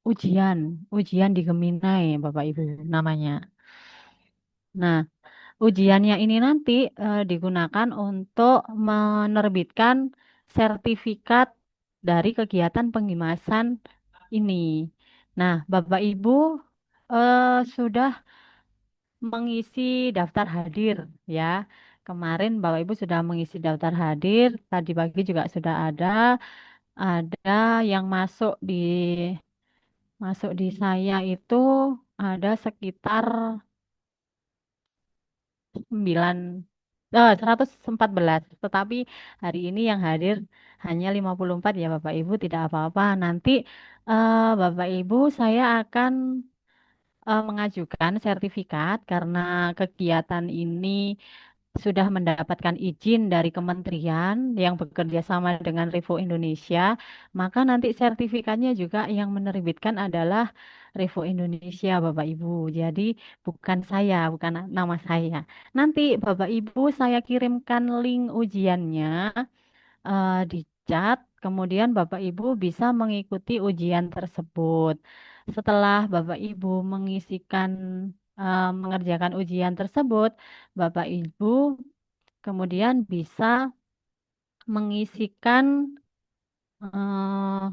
ujian, ujian di Gemini, Bapak Ibu namanya. Nah, ujiannya ini nanti digunakan untuk menerbitkan sertifikat dari kegiatan pengimasan ini. Nah, Bapak Ibu sudah mengisi daftar hadir ya. Kemarin Bapak Ibu sudah mengisi daftar hadir, tadi pagi juga sudah ada yang masuk di saya itu ada sekitar 9 114. Tetapi hari ini yang hadir hanya 54 ya Bapak Ibu, tidak apa-apa. Nanti Bapak Ibu saya akan mengajukan sertifikat karena kegiatan ini sudah mendapatkan izin dari kementerian yang bekerja sama dengan Revo Indonesia, maka nanti sertifikatnya juga yang menerbitkan adalah Revo Indonesia, Bapak Ibu. Jadi bukan saya, bukan nama saya. Nanti Bapak Ibu saya kirimkan link ujiannya di chat, kemudian Bapak Ibu bisa mengikuti ujian tersebut. Setelah Bapak Ibu mengerjakan ujian tersebut, Bapak Ibu kemudian bisa mengisikan eh,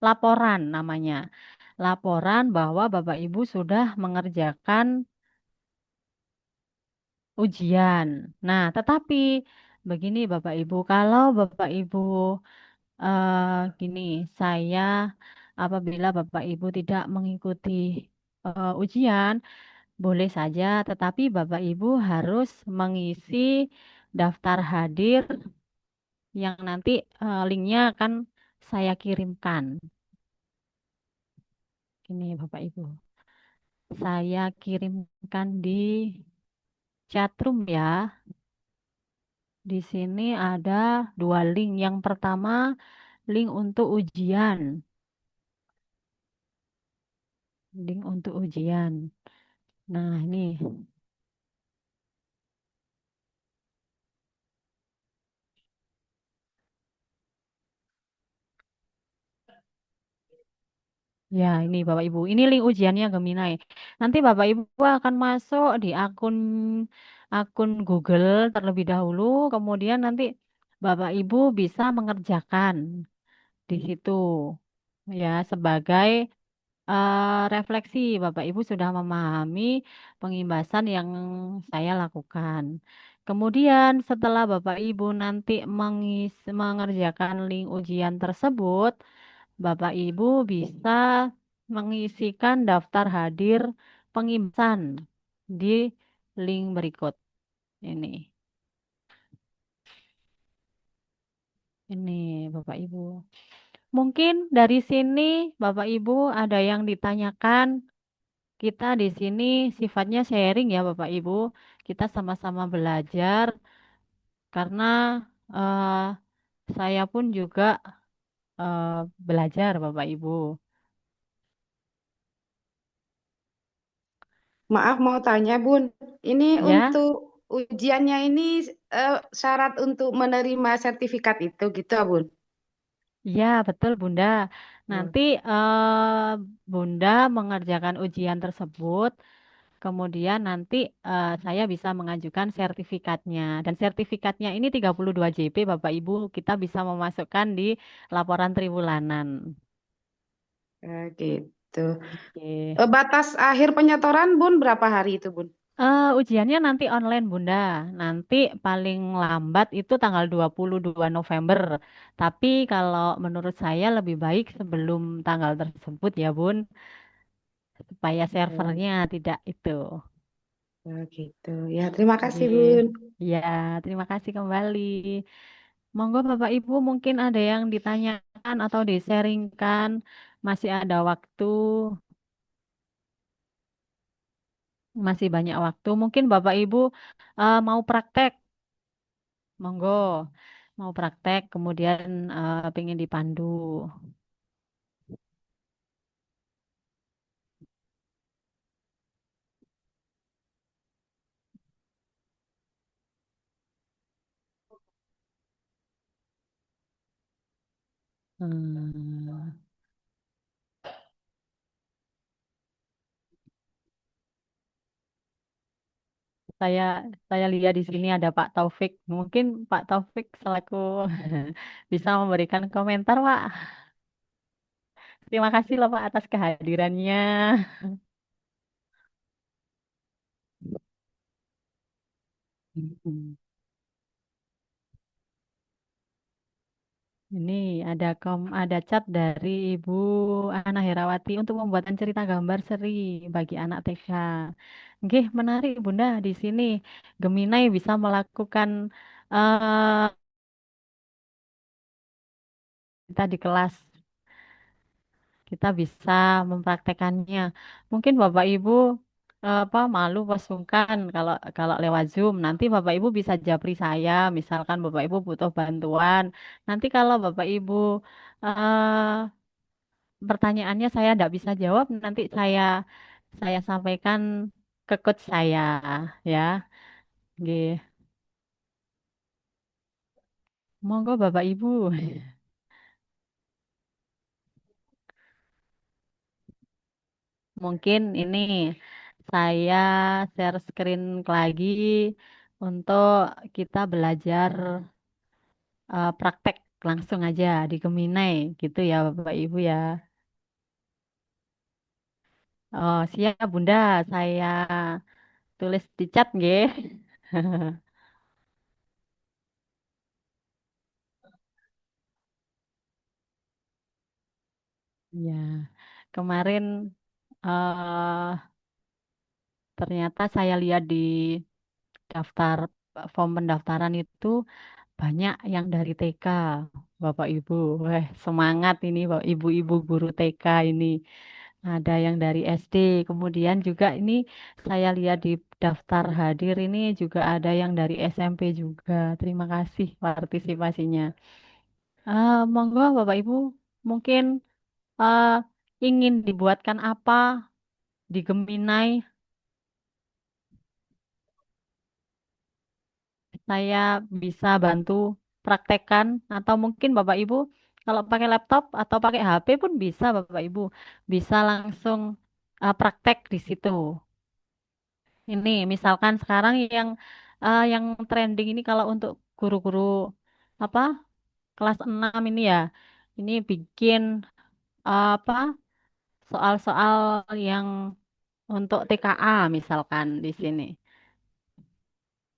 laporan namanya. Laporan bahwa Bapak Ibu sudah mengerjakan ujian. Nah, tetapi begini Bapak Ibu, kalau Bapak Ibu gini, saya apabila Bapak Ibu tidak mengikuti ujian, boleh saja, tetapi Bapak Ibu harus mengisi daftar hadir yang nanti linknya akan saya kirimkan. Ini Bapak Ibu, saya kirimkan di chatroom ya. Di sini ada dua link. Yang pertama, link untuk ujian. Link untuk ujian. Nah, ini. Ya, ini Bapak Ibu. Ini link ujiannya Gemini. Nanti Bapak Ibu akan masuk di akun Google terlebih dahulu, kemudian nanti Bapak Ibu bisa mengerjakan di situ ya sebagai refleksi. Bapak Ibu sudah memahami pengimbasan yang saya lakukan. Kemudian setelah Bapak Ibu nanti mengerjakan link ujian tersebut, Bapak Ibu bisa mengisikan daftar hadir pengimbasan di link berikut ini. Ini Bapak Ibu. Mungkin dari sini Bapak Ibu ada yang ditanyakan. Kita di sini sifatnya sharing ya Bapak Ibu. Kita sama-sama belajar karena eh, saya pun juga eh, belajar Bapak Ibu. Maaf mau tanya, Bun. Ini Ya, untuk ujiannya ini syarat untuk menerima sertifikat itu gitu, Bun. ya betul Bunda. Oh, Nanti Bunda mengerjakan ujian tersebut, kemudian nanti saya bisa mengajukan sertifikatnya. Dan sertifikatnya ini 32 JP Bapak Ibu, kita bisa memasukkan di laporan triwulanan. gitu. Oke. Batas akhir penyetoran, Bun, berapa hari itu, Bun? Ujiannya nanti online, Bunda. Nanti paling lambat itu tanggal 22 November. Tapi kalau menurut saya lebih baik sebelum tanggal tersebut ya, Bun, supaya Oh, servernya tidak itu. gitu. Ya, terima Oke. kasih, Bun. Ya, terima kasih kembali. Monggo Bapak Ibu mungkin ada yang ditanyakan atau di-sharingkan. Masih ada waktu, masih banyak waktu. Mungkin Bapak Ibu mau praktek. Monggo, mau praktek, kemudian pengen dipandu. Hmm, saya saya lihat di sini ada Pak Taufik. Mungkin Pak Taufik selaku bisa memberikan komentar, Pak. Terima kasih loh Pak atas kehadirannya. Hmm. Ini ada chat dari Ibu Ana Herawati untuk pembuatan cerita gambar seri bagi anak TK. Oke, menarik Bunda di sini. Gemini bisa melakukan eh kita di kelas, kita bisa mempraktekannya. Mungkin Bapak Ibu apa malu pas sungkan kalau kalau lewat Zoom. Nanti Bapak Ibu bisa japri saya, misalkan Bapak Ibu butuh bantuan. Nanti kalau Bapak Ibu pertanyaannya saya tidak bisa jawab, nanti saya sampaikan ke coach saya ya. Nggih. Monggo Bapak Ibu. Mungkin ini saya share screen lagi untuk kita belajar praktek langsung aja di Gemini gitu ya Bapak Ibu ya. Oh, siap Bunda, saya tulis di chat nggih. Ya, kemarin ternyata saya lihat di daftar form pendaftaran itu banyak yang dari TK, Bapak Ibu. Semangat ini Bapak Ibu-ibu guru TK ini. Ada yang dari SD, kemudian juga ini saya lihat di daftar hadir ini juga ada yang dari SMP juga. Terima kasih partisipasinya. Monggo Bapak Ibu, mungkin eh, ingin dibuatkan apa di Geminai, saya bisa bantu praktekkan atau mungkin Bapak Ibu kalau pakai laptop atau pakai HP pun bisa Bapak Ibu bisa langsung praktek di situ. Ini misalkan sekarang yang trending ini kalau untuk guru-guru apa kelas 6 ini ya, ini bikin apa soal-soal yang untuk TKA misalkan di sini.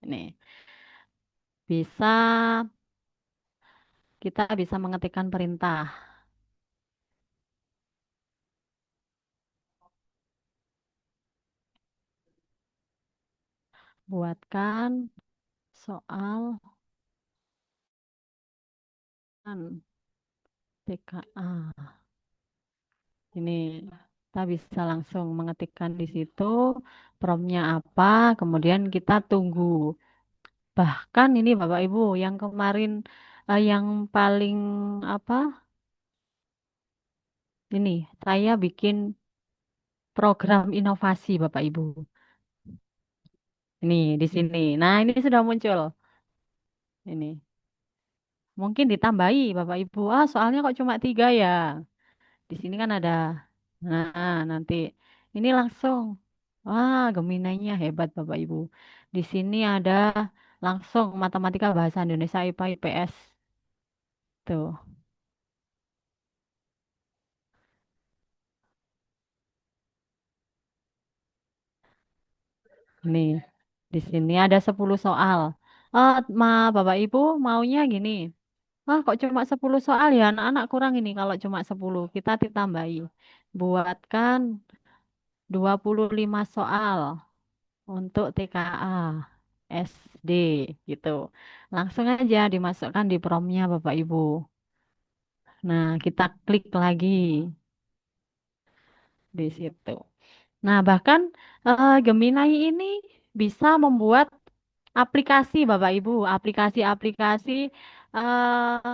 Ini bisa kita bisa mengetikkan perintah, buatkan soal TKA. Ini kita bisa langsung mengetikkan di situ promptnya apa, kemudian kita tunggu. Bahkan ini Bapak Ibu yang kemarin yang paling apa? Ini saya bikin program inovasi Bapak Ibu. Ini di sini. Nah, ini sudah muncul. Ini mungkin ditambahi Bapak Ibu. Soalnya kok cuma 3 ya. Di sini kan ada. Nah, nanti ini langsung. Wah, Geminanya hebat Bapak Ibu. Di sini ada langsung matematika bahasa Indonesia IPA IPS. Tuh. Nih, di sini ada 10 soal. Bapak Ibu maunya gini. Kok cuma 10 soal ya? Anak-anak kurang ini kalau cuma 10. Kita ditambahi. Buatkan 25 soal untuk TKA SD gitu. Langsung aja dimasukkan di promnya Bapak Ibu. Nah, kita klik lagi di situ. Nah, bahkan Gemini ini bisa membuat aplikasi Bapak Ibu, aplikasi-aplikasi eh,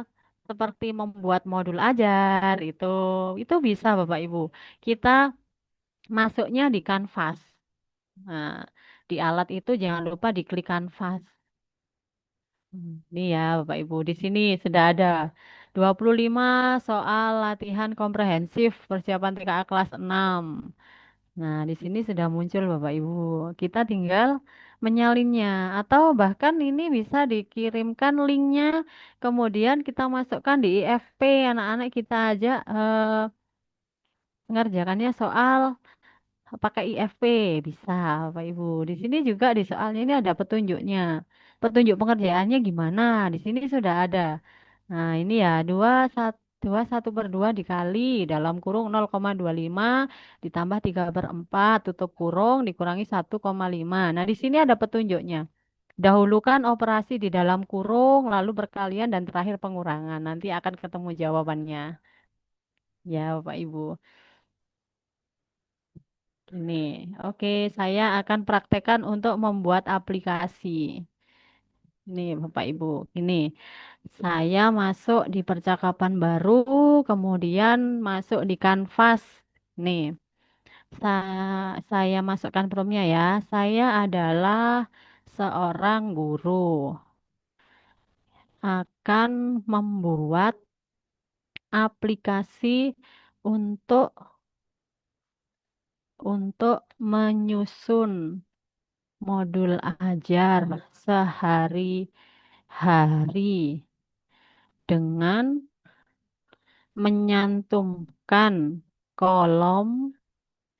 seperti membuat modul ajar itu bisa Bapak Ibu. Kita masuknya di Canvas. Nah, di alat itu jangan lupa diklik Canvas. Ini ya Bapak Ibu, di sini sudah ada 25 soal latihan komprehensif persiapan TKA kelas 6. Nah, di sini sudah muncul Bapak Ibu. Kita tinggal menyalinnya atau bahkan ini bisa dikirimkan linknya, kemudian kita masukkan di IFP, anak-anak kita aja mengerjakannya soal pakai IFP bisa Bapak Ibu. Di sini juga di soalnya ini ada petunjuknya. Petunjuk pengerjaannya gimana? Di sini sudah ada. Nah, ini ya 1 per 2 dikali dalam kurung 0,25 ditambah 3/4 tutup kurung dikurangi 1,5. Nah, di sini ada petunjuknya. Dahulukan operasi di dalam kurung, lalu berkalian dan terakhir pengurangan. Nanti akan ketemu jawabannya. Ya, Bapak Ibu. Ini, oke, saya akan praktekkan untuk membuat aplikasi. Ini, Bapak Ibu. Ini, saya masuk di percakapan baru, kemudian masuk di Canvas. Nih, saya masukkan promptnya ya. Saya adalah seorang guru akan membuat aplikasi untuk menyusun modul ajar sehari-hari dengan menyantumkan kolom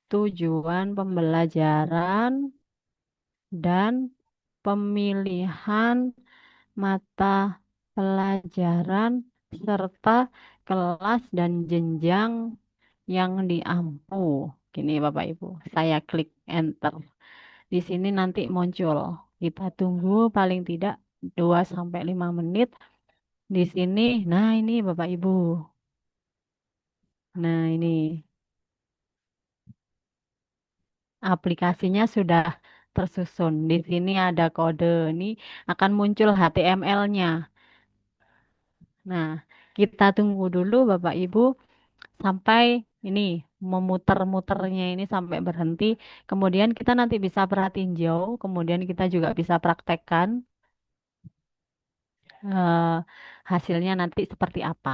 tujuan pembelajaran dan pemilihan mata pelajaran serta kelas dan jenjang yang di Ampu. Gini Bapak Ibu, saya klik enter. Di sini nanti muncul. Kita tunggu paling tidak 2 sampai 5 menit di sini. Nah, ini Bapak Ibu. Nah, ini aplikasinya sudah tersusun. Di sini ada kode. Ini akan muncul HTML-nya. Nah, kita tunggu dulu Bapak Ibu sampai ini memutar-muternya ini sampai berhenti. Kemudian kita nanti bisa perhatiin jauh. Kemudian kita juga bisa praktekkan eh, hasilnya nanti seperti apa.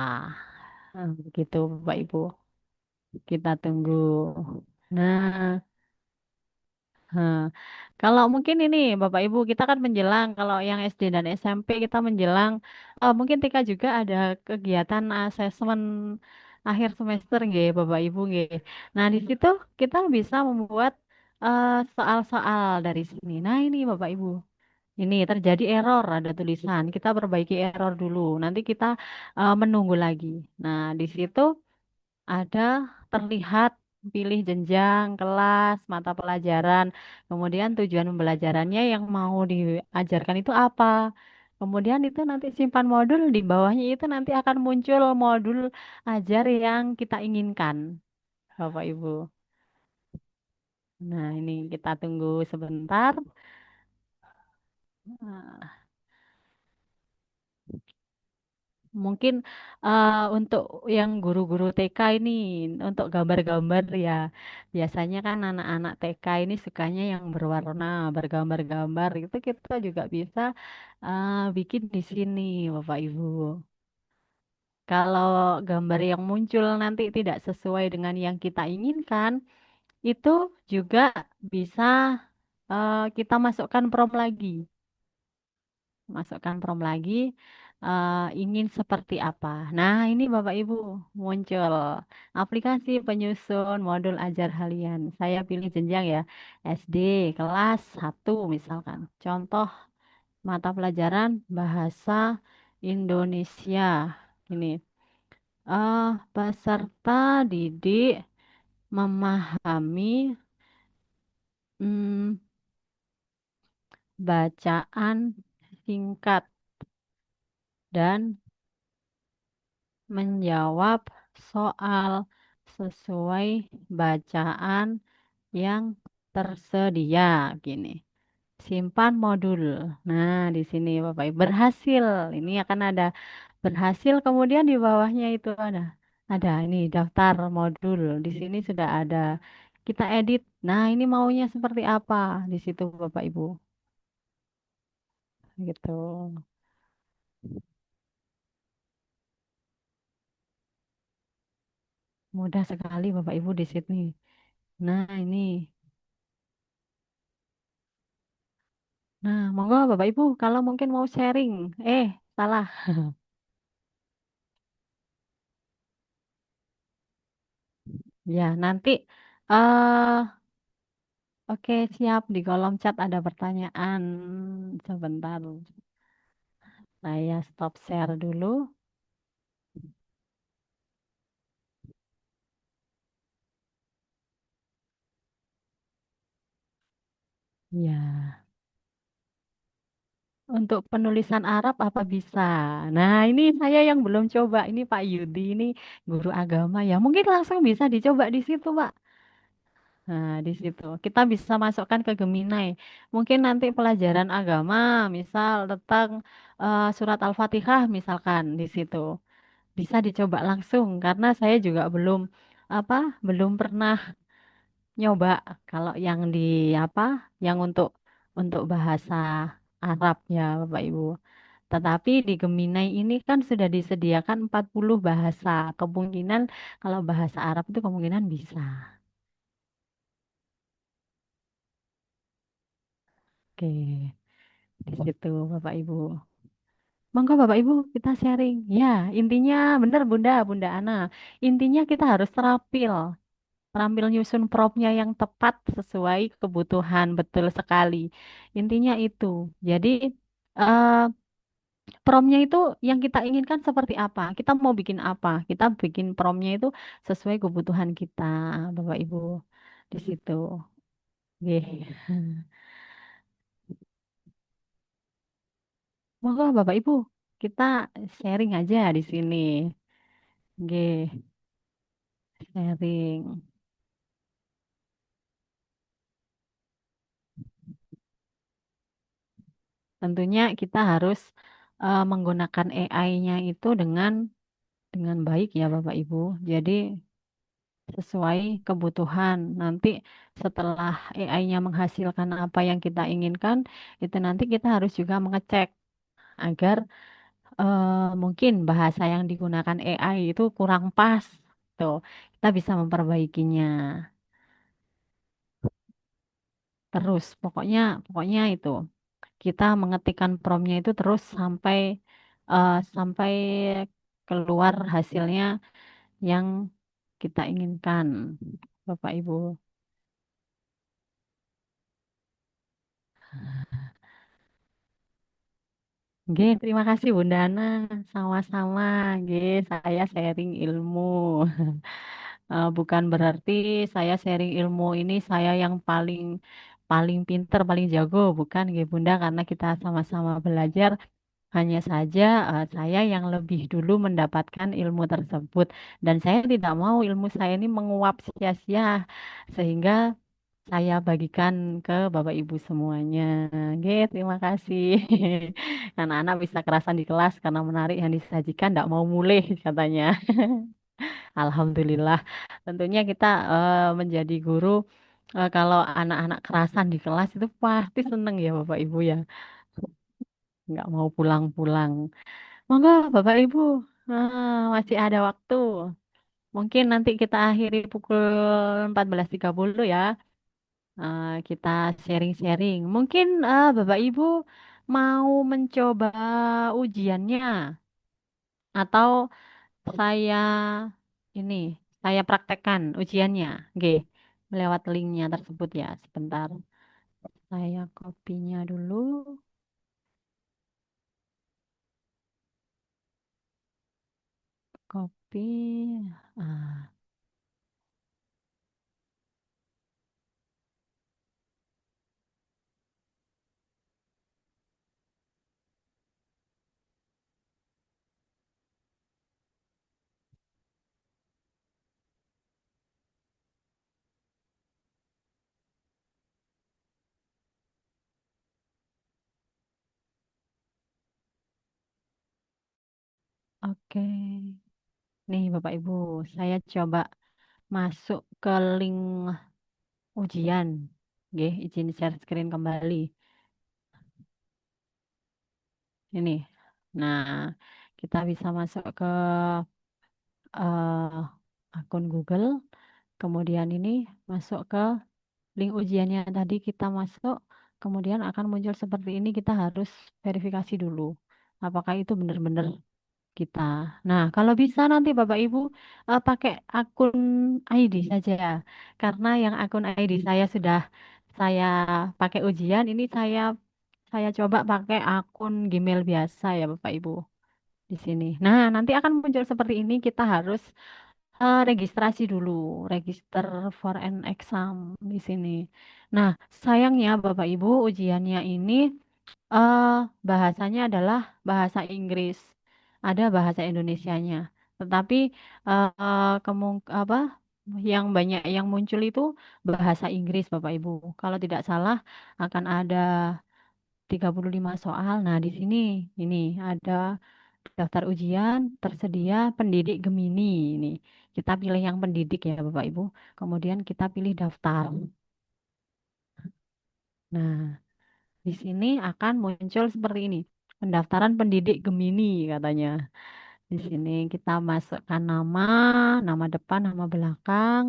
Begitu Bapak Ibu. Kita tunggu. Nah, Nah, kalau mungkin ini Bapak Ibu kita kan menjelang kalau yang SD dan SMP kita menjelang mungkin TK juga ada kegiatan asesmen akhir semester nggih Bapak Ibu nggih. Nah, di situ kita bisa membuat soal-soal dari sini. Nah, ini Bapak Ibu. Ini terjadi error ada tulisan. Kita perbaiki error dulu. Nanti kita menunggu lagi. Nah, di situ ada terlihat pilih jenjang, kelas, mata pelajaran, kemudian tujuan pembelajarannya yang mau diajarkan itu apa. Kemudian itu nanti simpan modul di bawahnya itu nanti akan muncul modul ajar yang kita inginkan, Bapak Ibu. Nah, ini kita tunggu sebentar. Nah, mungkin untuk yang guru-guru TK ini, untuk gambar-gambar ya, biasanya kan anak-anak TK ini sukanya yang berwarna, bergambar-gambar, itu kita juga bisa bikin di sini, Bapak Ibu. Kalau gambar yang muncul nanti tidak sesuai dengan yang kita inginkan, itu juga bisa kita masukkan prompt lagi. Masukkan prompt lagi ingin seperti apa. Nah, ini Bapak Ibu muncul aplikasi penyusun modul ajar harian. Saya pilih jenjang ya, SD kelas 1 misalkan. Contoh mata pelajaran bahasa Indonesia. Ini peserta didik memahami mm, bacaan singkat dan menjawab soal sesuai bacaan yang tersedia. Gini, simpan modul. Nah, di sini Bapak Ibu berhasil. Ini akan ada berhasil. Kemudian di bawahnya itu ada ini daftar modul. Di sini sudah ada. Kita edit. Nah, ini maunya seperti apa di situ Bapak Ibu. Gitu. Mudah sekali Bapak Ibu di sini. Nah, ini. Nah, monggo Bapak Ibu kalau mungkin mau sharing. Salah. Ya, nanti oke siap di kolom chat ada pertanyaan. Sebentar, saya stop share dulu. Ya, untuk penulisan Arab apa bisa? Nah, ini saya yang belum coba. Ini Pak Yudi, ini guru agama ya. Mungkin langsung bisa dicoba di situ, Pak. Nah, di situ kita bisa masukkan ke Gemini. Mungkin nanti pelajaran agama, misal tentang surat Al-Fatihah, misalkan di situ bisa dicoba langsung karena saya juga apa, belum pernah nyoba kalau yang di apa, yang untuk bahasa Arab ya, Bapak Ibu. Tetapi di Gemini ini kan sudah disediakan 40 bahasa. Kemungkinan kalau bahasa Arab itu kemungkinan bisa. Oke, di situ Bapak Ibu. Monggo Bapak Ibu kita sharing. Ya, intinya benar Bunda Ana. Intinya kita harus terampil nyusun propnya yang tepat sesuai kebutuhan betul sekali. Intinya itu. Jadi eh, Promnya itu yang kita inginkan seperti apa? Kita mau bikin apa? Kita bikin promnya itu sesuai kebutuhan kita, Bapak Ibu. Di situ. Nggih. Monggo Bapak Ibu, kita sharing aja di sini. Nggih, sharing. Tentunya kita harus menggunakan AI-nya itu dengan baik ya Bapak Ibu. Jadi sesuai kebutuhan. Nanti setelah AI-nya menghasilkan apa yang kita inginkan, itu nanti kita harus juga mengecek agar mungkin bahasa yang digunakan AI itu kurang pas. Tuh, kita bisa memperbaikinya. Terus, pokoknya itu kita mengetikkan promptnya itu terus sampai keluar hasilnya yang kita inginkan, Bapak Ibu. Oke, terima kasih Bunda Ana. Sama-sama, Oke, saya sharing ilmu. Bukan berarti saya sharing ilmu ini saya yang paling paling pinter, paling jago, bukan, Nggih, Bunda, karena kita sama-sama belajar. Hanya saja saya yang lebih dulu mendapatkan ilmu tersebut dan saya tidak mau ilmu saya ini menguap sia-sia sehingga saya bagikan ke Bapak Ibu semuanya. Oke, terima kasih. Anak-anak bisa kerasan di kelas karena menarik yang disajikan, tidak mau mulai katanya. Alhamdulillah. Tentunya kita menjadi guru kalau anak-anak kerasan di kelas itu pasti seneng ya Bapak Ibu ya. Nggak mau pulang-pulang. Monggo Bapak Ibu, masih ada waktu. Mungkin nanti kita akhiri pukul 14.30 ya. Kita sharing-sharing. Mungkin Bapak Ibu mau mencoba ujiannya atau saya ini saya praktekkan ujiannya. Oke, melewat linknya tersebut ya. Sebentar, saya kopinya dulu. Copy. Ah, oke. Nih Bapak Ibu, saya coba masuk ke link ujian. Oke, izin share screen kembali. Ini. Nah, kita bisa masuk ke eh, akun Google. Kemudian ini masuk ke link ujiannya tadi kita masuk. Kemudian akan muncul seperti ini. Kita harus verifikasi dulu. Apakah itu benar-benar kita. Nah, kalau bisa nanti Bapak Ibu pakai akun ID saja. Karena yang akun ID saya sudah saya pakai ujian, ini saya coba pakai akun Gmail biasa ya Bapak Ibu di sini. Nah, nanti akan muncul seperti ini. Kita harus registrasi dulu, register for an exam di sini. Nah, sayangnya Bapak Ibu ujiannya ini eh bahasanya adalah bahasa Inggris. Ada bahasa Indonesianya. Tetapi apa yang banyak yang muncul itu bahasa Inggris Bapak Ibu. Kalau tidak salah akan ada 35 soal. Nah, di sini ini ada daftar ujian tersedia pendidik Gemini ini. Kita pilih yang pendidik ya Bapak Ibu. Kemudian kita pilih daftar. Nah, di sini akan muncul seperti ini. Pendaftaran pendidik Gemini katanya. Di sini kita masukkan nama depan, nama belakang.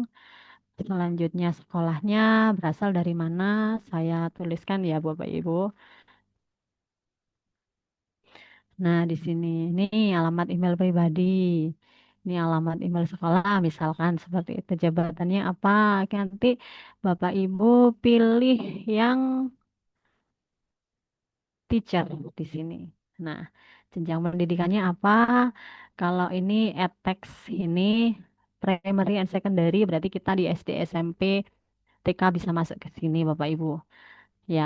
Selanjutnya sekolahnya berasal dari mana? Saya tuliskan ya Bapak Ibu. Nah, di sini ini alamat email pribadi. Ini alamat email sekolah misalkan seperti itu. Jabatannya apa? Nanti Bapak Ibu pilih yang teacher di sini. Nah, Jenjang pendidikannya apa? Kalau ini edtech ini primary and secondary berarti kita di SD, SMP, TK bisa masuk ke sini Bapak Ibu. Ya,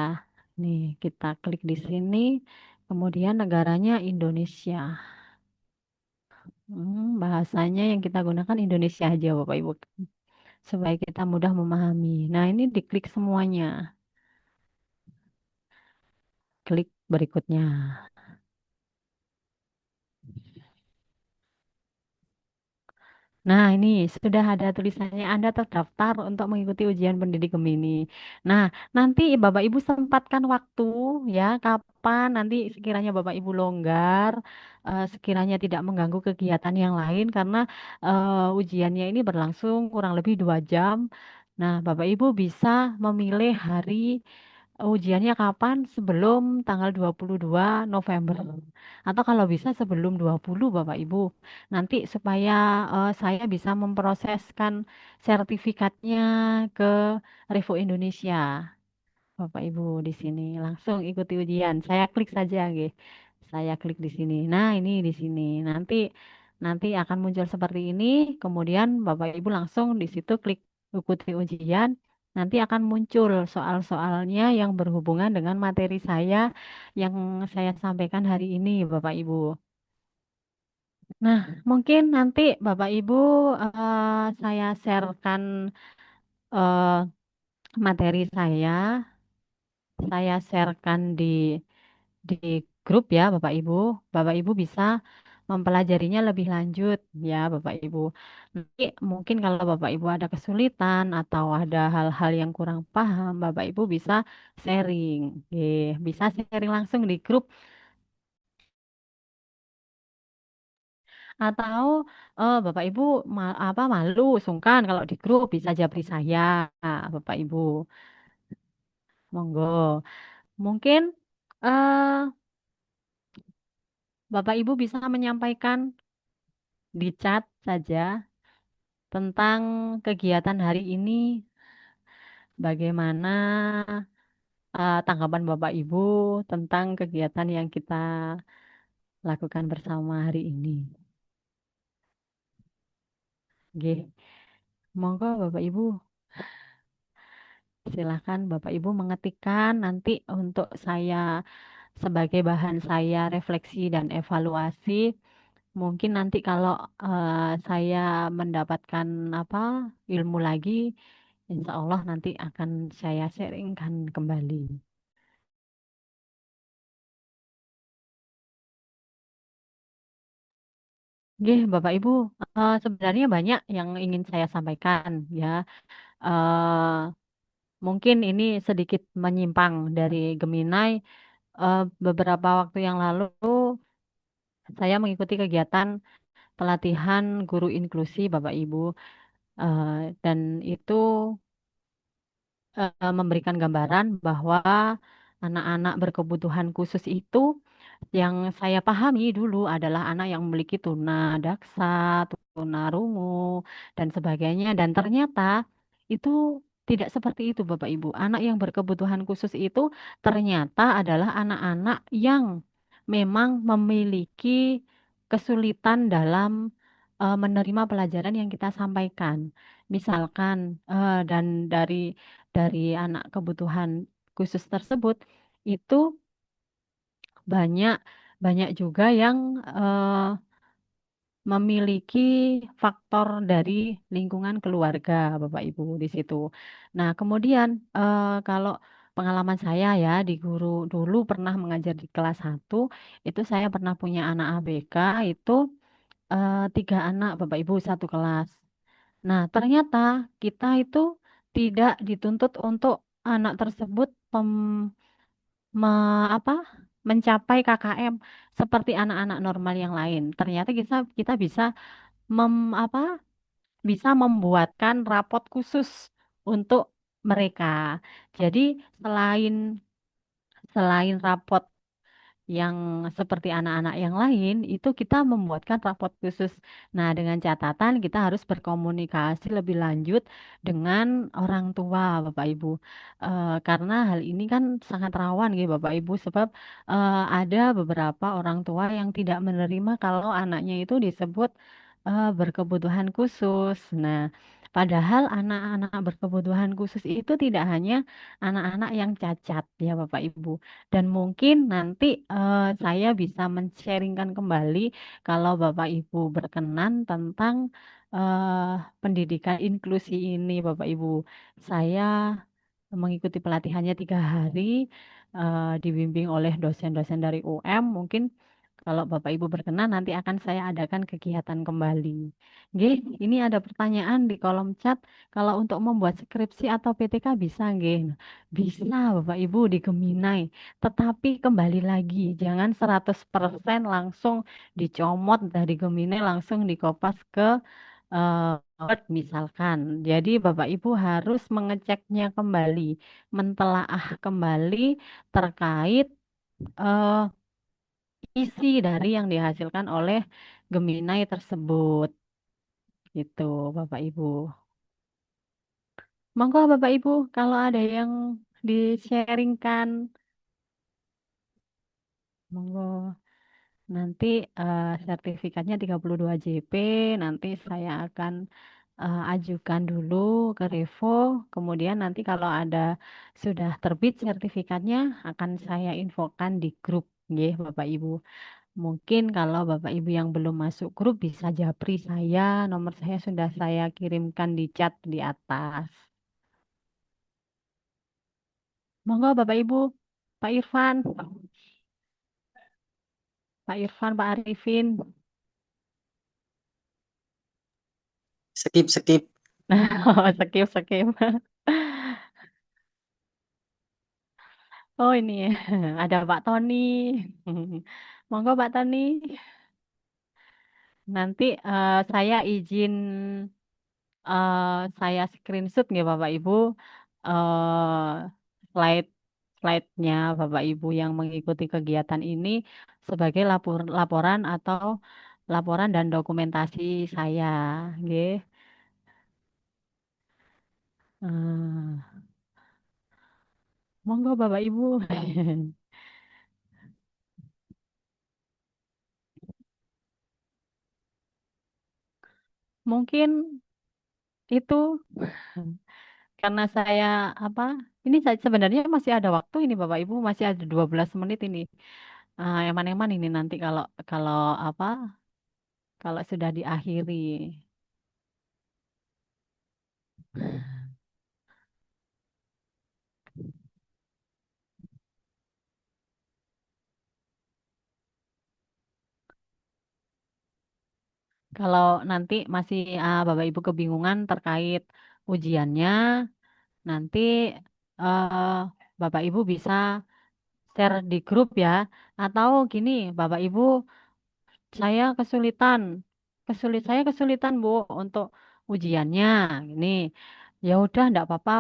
nih kita klik di sini. Kemudian negaranya Indonesia. Bahasanya yang kita gunakan Indonesia aja Bapak Ibu. Supaya kita mudah memahami. Nah, ini diklik semuanya. Klik berikutnya. Nah, ini sudah ada tulisannya Anda terdaftar untuk mengikuti ujian pendidik Gemini. Nah, nanti Bapak Ibu sempatkan waktu ya, kapan nanti sekiranya Bapak Ibu longgar, sekiranya tidak mengganggu kegiatan yang lain karena ujiannya ini berlangsung kurang lebih 2 jam. Nah, Bapak Ibu bisa memilih hari ujiannya kapan sebelum tanggal 22 November. Atau kalau bisa sebelum 20 Bapak Ibu. Nanti supaya saya bisa memproseskan sertifikatnya ke Revo Indonesia. Bapak Ibu di sini langsung ikuti ujian. Saya klik saja, nggih. Saya klik di sini. Nah, ini di sini. Nanti nanti akan muncul seperti ini. Kemudian Bapak Ibu langsung di situ klik ikuti ujian. Nanti akan muncul soal-soalnya yang berhubungan dengan materi saya yang saya sampaikan hari ini, Bapak Ibu. Nah, mungkin nanti Bapak Ibu saya sharekan eh, materi saya sharekan di grup ya Bapak Ibu. Bapak Ibu bisa mempelajarinya lebih lanjut ya Bapak Ibu. Nanti mungkin kalau Bapak Ibu ada kesulitan atau ada hal-hal yang kurang paham, Bapak Ibu bisa sharing. Bisa sharing langsung di grup atau Bapak Ibu apa malu, sungkan kalau di grup bisa japri saya, Bapak Ibu. Monggo. Mungkin eh, Bapak Ibu bisa menyampaikan di chat saja tentang kegiatan hari ini, bagaimana tanggapan Bapak Ibu tentang kegiatan yang kita lakukan bersama hari ini. Oke, monggo Bapak Ibu, silakan Bapak Ibu mengetikkan nanti untuk saya sebagai bahan saya refleksi dan evaluasi. Mungkin nanti kalau saya mendapatkan apa ilmu lagi, insya Allah nanti akan saya sharingkan kembali. Oke, Bapak Ibu, sebenarnya banyak yang ingin saya sampaikan ya. Eh, Mungkin ini sedikit menyimpang dari Gemini. Beberapa waktu yang lalu saya mengikuti kegiatan pelatihan guru inklusi Bapak Ibu. Dan itu memberikan gambaran bahwa anak-anak berkebutuhan khusus itu yang saya pahami dulu adalah anak yang memiliki tuna daksa, tuna rungu, dan sebagainya. Dan ternyata itu tidak seperti itu, Bapak Ibu. Anak yang berkebutuhan khusus itu ternyata adalah anak-anak yang memang memiliki kesulitan dalam menerima pelajaran yang kita sampaikan. Misalkan, dan dari anak kebutuhan khusus tersebut itu banyak banyak juga yang memiliki faktor dari lingkungan keluarga, Bapak Ibu di situ. Nah, kemudian kalau pengalaman saya ya di guru dulu pernah mengajar di kelas 1, itu saya pernah punya anak ABK itu 3 anak Bapak Ibu satu kelas. Nah, ternyata kita itu tidak dituntut untuk anak tersebut apa mencapai KKM seperti anak-anak normal yang lain. Ternyata kita kita bisa apa bisa membuatkan rapot khusus untuk mereka. Jadi selain selain rapot yang seperti anak-anak yang lain, itu kita membuatkan rapot khusus. Nah, dengan catatan kita harus berkomunikasi lebih lanjut dengan orang tua, Bapak Ibu. Karena hal ini kan sangat rawan, gitu, Bapak Ibu, sebab ada beberapa orang tua yang tidak menerima kalau anaknya itu disebut berkebutuhan khusus. Nah, padahal anak-anak berkebutuhan khusus itu tidak hanya anak-anak yang cacat, ya Bapak Ibu. Dan mungkin nanti saya bisa men-sharingkan kembali kalau Bapak Ibu berkenan tentang pendidikan inklusi ini, Bapak Ibu. Saya mengikuti pelatihannya 3 hari, dibimbing oleh dosen-dosen dari UM. Mungkin kalau Bapak Ibu berkenan nanti akan saya adakan kegiatan kembali. Nggih, ini ada pertanyaan di kolom chat. Kalau untuk membuat skripsi atau PTK bisa nggih? Nah, bisa Bapak Ibu di Geminai. Tetapi kembali lagi, jangan 100% langsung dicomot dari Geminai langsung dikopas ke Word misalkan. Jadi Bapak Ibu harus mengeceknya kembali, mentelaah kembali terkait eh, isi dari yang dihasilkan oleh Gemini tersebut. Gitu, Bapak Ibu. Monggo Bapak Ibu, kalau ada yang di-sharingkan, monggo. Nanti sertifikatnya 32 JP, nanti saya akan ajukan dulu ke Revo. Kemudian nanti kalau ada sudah terbit sertifikatnya akan saya infokan di grup, nggih, Bapak Ibu. Mungkin kalau Bapak Ibu yang belum masuk grup bisa japri saya, nomor saya sudah saya kirimkan di chat di atas. Monggo Bapak Ibu, Pak Irfan, Pak Irfan, Pak Arifin. Skip, skip. Oh, skip, skip. Oh ini ada Pak Tony. Monggo Pak Tony. Nanti saya izin saya screenshot nggak Bapak Ibu slide slide-nya Bapak Ibu yang mengikuti kegiatan ini sebagai laporan atau laporan dan dokumentasi saya, nggih. Eh, Monggo Bapak Ibu. Mungkin itu karena saya apa? Ini saya sebenarnya masih ada waktu ini Bapak Ibu, masih ada 12 menit ini. Eman-eman ini nanti kalau kalau apa? Kalau sudah diakhiri. Kalau nanti masih Bapak Ibu kebingungan terkait ujiannya, nanti eh, Bapak Ibu bisa share di grup ya. Atau gini, Bapak Ibu, saya kesulitan, saya kesulitan Bu untuk ujiannya. Ini ya udah enggak apa-apa,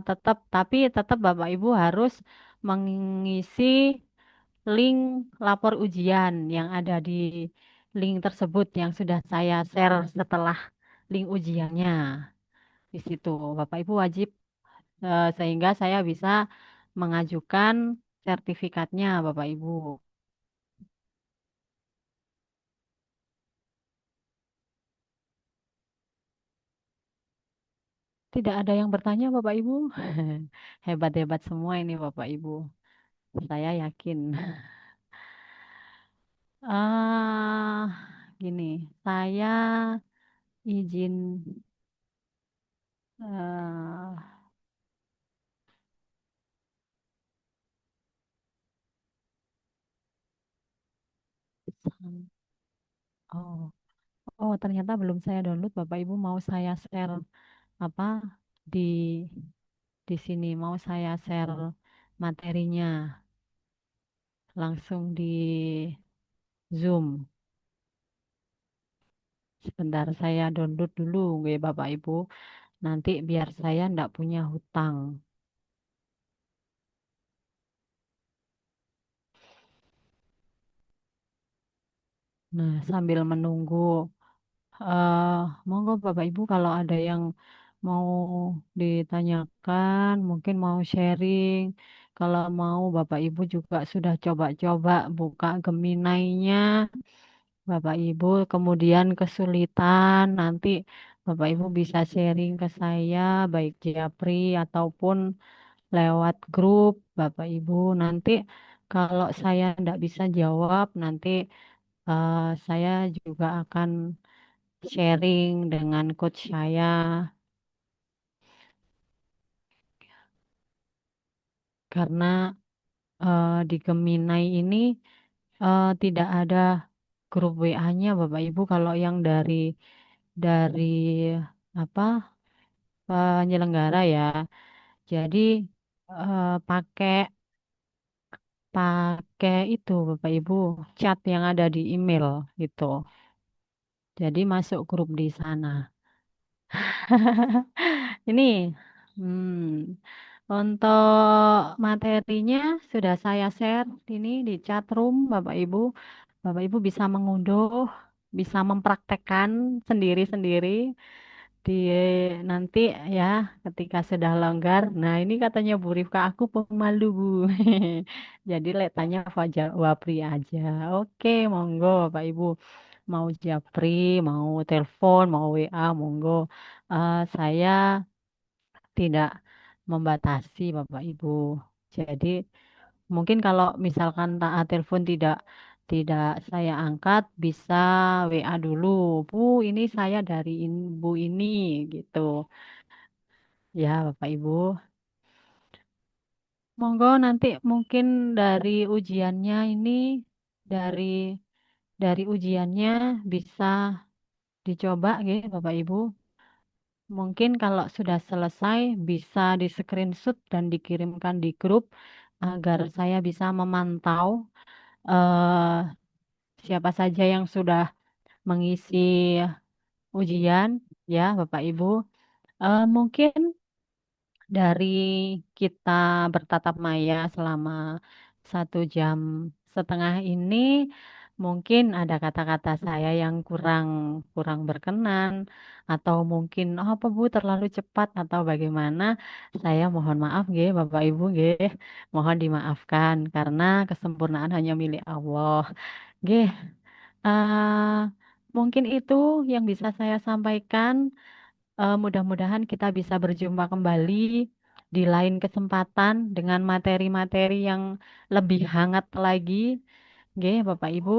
tetap tapi tetap Bapak Ibu harus mengisi link lapor ujian yang ada di link tersebut yang sudah saya share setelah link ujiannya. Di situ Bapak Ibu wajib sehingga saya bisa mengajukan sertifikatnya Bapak Ibu. Tidak ada yang bertanya Bapak Ibu. Hebat-hebat semua ini Bapak Ibu. Saya yakin. Gini, saya izin eh, oh, oh ternyata belum saya download. Bapak Ibu mau saya share apa di sini mau saya share materinya langsung di Zoom. Sebentar saya download dulu, ya Bapak Ibu. Nanti biar saya ndak punya hutang. Nah, sambil menunggu, eh monggo Bapak Ibu kalau ada yang mau ditanyakan, mungkin mau sharing. Kalau mau Bapak Ibu juga sudah coba-coba buka Gemini-nya, Bapak Ibu kemudian kesulitan, nanti Bapak Ibu bisa sharing ke saya, baik Japri ataupun lewat grup Bapak Ibu. Nanti kalau saya tidak bisa jawab, nanti saya juga akan sharing dengan coach saya karena di Gemini ini tidak ada grup WA-nya Bapak Ibu kalau yang dari apa penyelenggara ya. Jadi pakai pakai itu Bapak Ibu chat yang ada di email gitu. Jadi masuk grup di sana. Ini untuk materinya sudah saya share ini di chat room Bapak Ibu. Bapak Ibu bisa mengunduh, bisa mempraktekkan sendiri-sendiri di nanti ya ketika sudah longgar. Nah, ini katanya Bu Rifka aku pemalu, Bu. Jadi tanya Wapri aja. Oke, monggo Bapak Ibu. Mau japri, mau telepon, mau WA, monggo. Saya tidak membatasi Bapak Ibu. Jadi mungkin kalau misalkan telepon tidak saya angkat, bisa WA dulu. Bu, ini saya dari Bu ini gitu. Ya, Bapak Ibu. Monggo nanti mungkin dari ujiannya ini dari dari ujiannya bisa dicoba gitu Bapak Ibu. Mungkin kalau sudah selesai bisa di screenshot dan dikirimkan di grup agar saya bisa memantau eh, siapa saja yang sudah mengisi ujian ya Bapak Ibu. Mungkin dari kita bertatap maya selama 1 jam setengah ini mungkin ada kata-kata saya yang kurang kurang berkenan atau mungkin oh, apa Bu terlalu cepat atau bagaimana saya mohon maaf nggih Bapak Ibu nggih mohon dimaafkan karena kesempurnaan hanya milik Allah nggih. Mungkin itu yang bisa saya sampaikan. Mudah-mudahan kita bisa berjumpa kembali di lain kesempatan dengan materi-materi yang lebih hangat lagi. Oke, Bapak Ibu.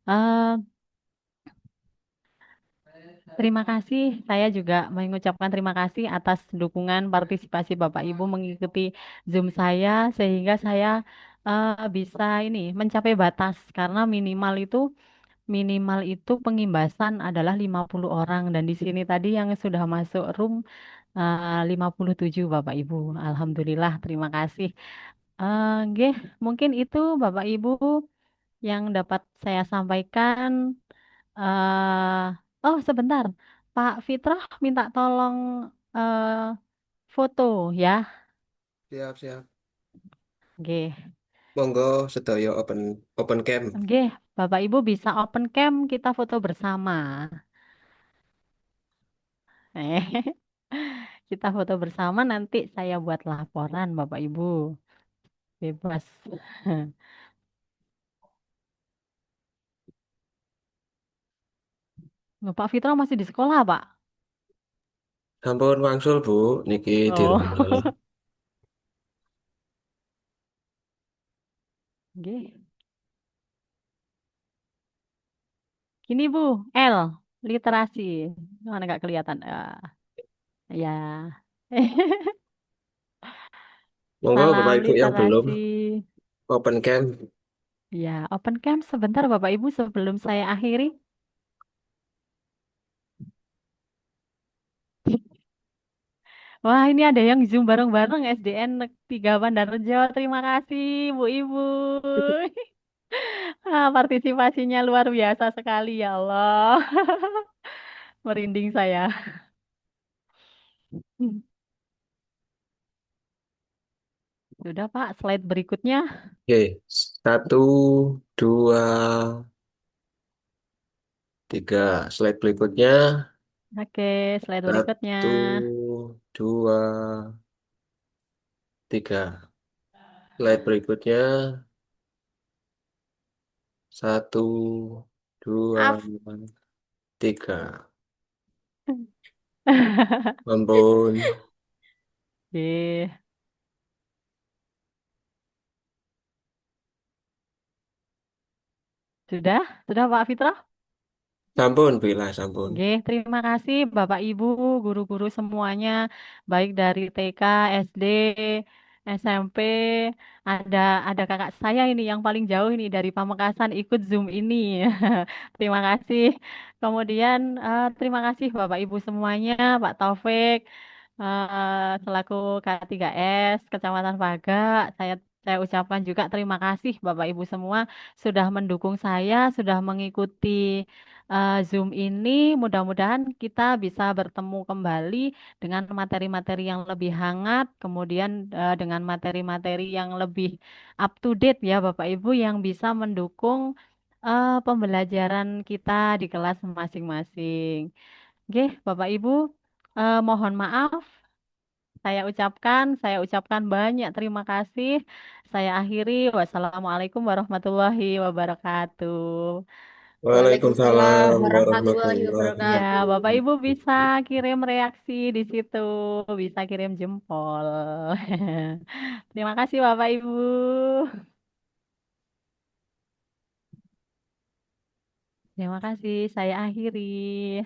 Eh, Terima kasih. Saya juga mengucapkan terima kasih atas dukungan partisipasi Bapak Ibu mengikuti Zoom saya sehingga saya bisa ini mencapai batas karena minimal itu pengimbasan adalah 50 orang dan di sini tadi yang sudah masuk room 57 Bapak Ibu. Alhamdulillah, terima kasih. Nggih, mungkin itu Bapak Ibu yang dapat saya sampaikan. Oh, sebentar. Pak Fitrah minta tolong eh, foto ya. Siap, siap. Nggih. Monggo sedaya open open cam. Nggih, Bapak Ibu bisa open cam kita foto bersama. Eh, kita foto bersama nanti saya buat laporan Bapak Ibu. Bebas. Pak Fitra masih di sekolah, Pak? Sampun wangsul, Bu. Niki di Oh, rumah. nggih. Gini Bu, L, literasi. Mana nggak kelihatan? Ya. Monggo Bapak Salam Ibu yang belum literasi. open cam. Ya, open cam sebentar Bapak Ibu sebelum saya akhiri. Wah, ini ada yang Zoom bareng-bareng SDN 3 Bandarjo. Terima kasih Bu Ibu. Partisipasinya luar biasa sekali ya Allah. Merinding saya. Sudah Pak, slide berikutnya. Oke, satu, dua, Tiga. Slide berikutnya. Oke, slide berikutnya. Satu, dua, tiga. Slide berikutnya. Satu, dua, Maaf, tiga. Ampun. Oke. Sudah? Sudah Pak Fitra? Sampun, Bila, sampun. Oke, terima kasih Bapak Ibu, guru-guru semuanya, baik dari TK, SD, SMP, ada ada kakak saya ini yang paling jauh ini dari Pamekasan ikut Zoom ini. Terima kasih. Kemudian terima kasih Bapak Ibu semuanya, Pak Taufik, selaku K3S Kecamatan Paga. Saya ucapkan juga terima kasih Bapak Ibu semua sudah mendukung saya, sudah mengikuti Zoom ini. Mudah-mudahan kita bisa bertemu kembali dengan materi-materi yang lebih hangat, kemudian dengan materi-materi yang lebih up to date ya Bapak Ibu yang bisa mendukung pembelajaran kita di kelas masing-masing. Oke, Bapak Ibu, mohon maaf. Saya ucapkan banyak terima kasih. Saya akhiri. Wassalamualaikum warahmatullahi wabarakatuh. Waalaikumsalam Waalaikumsalam warahmatullahi warahmatullahi Ya, Bapak Ibu bisa wabarakatuh. kirim reaksi di situ, bisa kirim jempol. Terima kasih Bapak Ibu. Terima kasih, saya akhiri.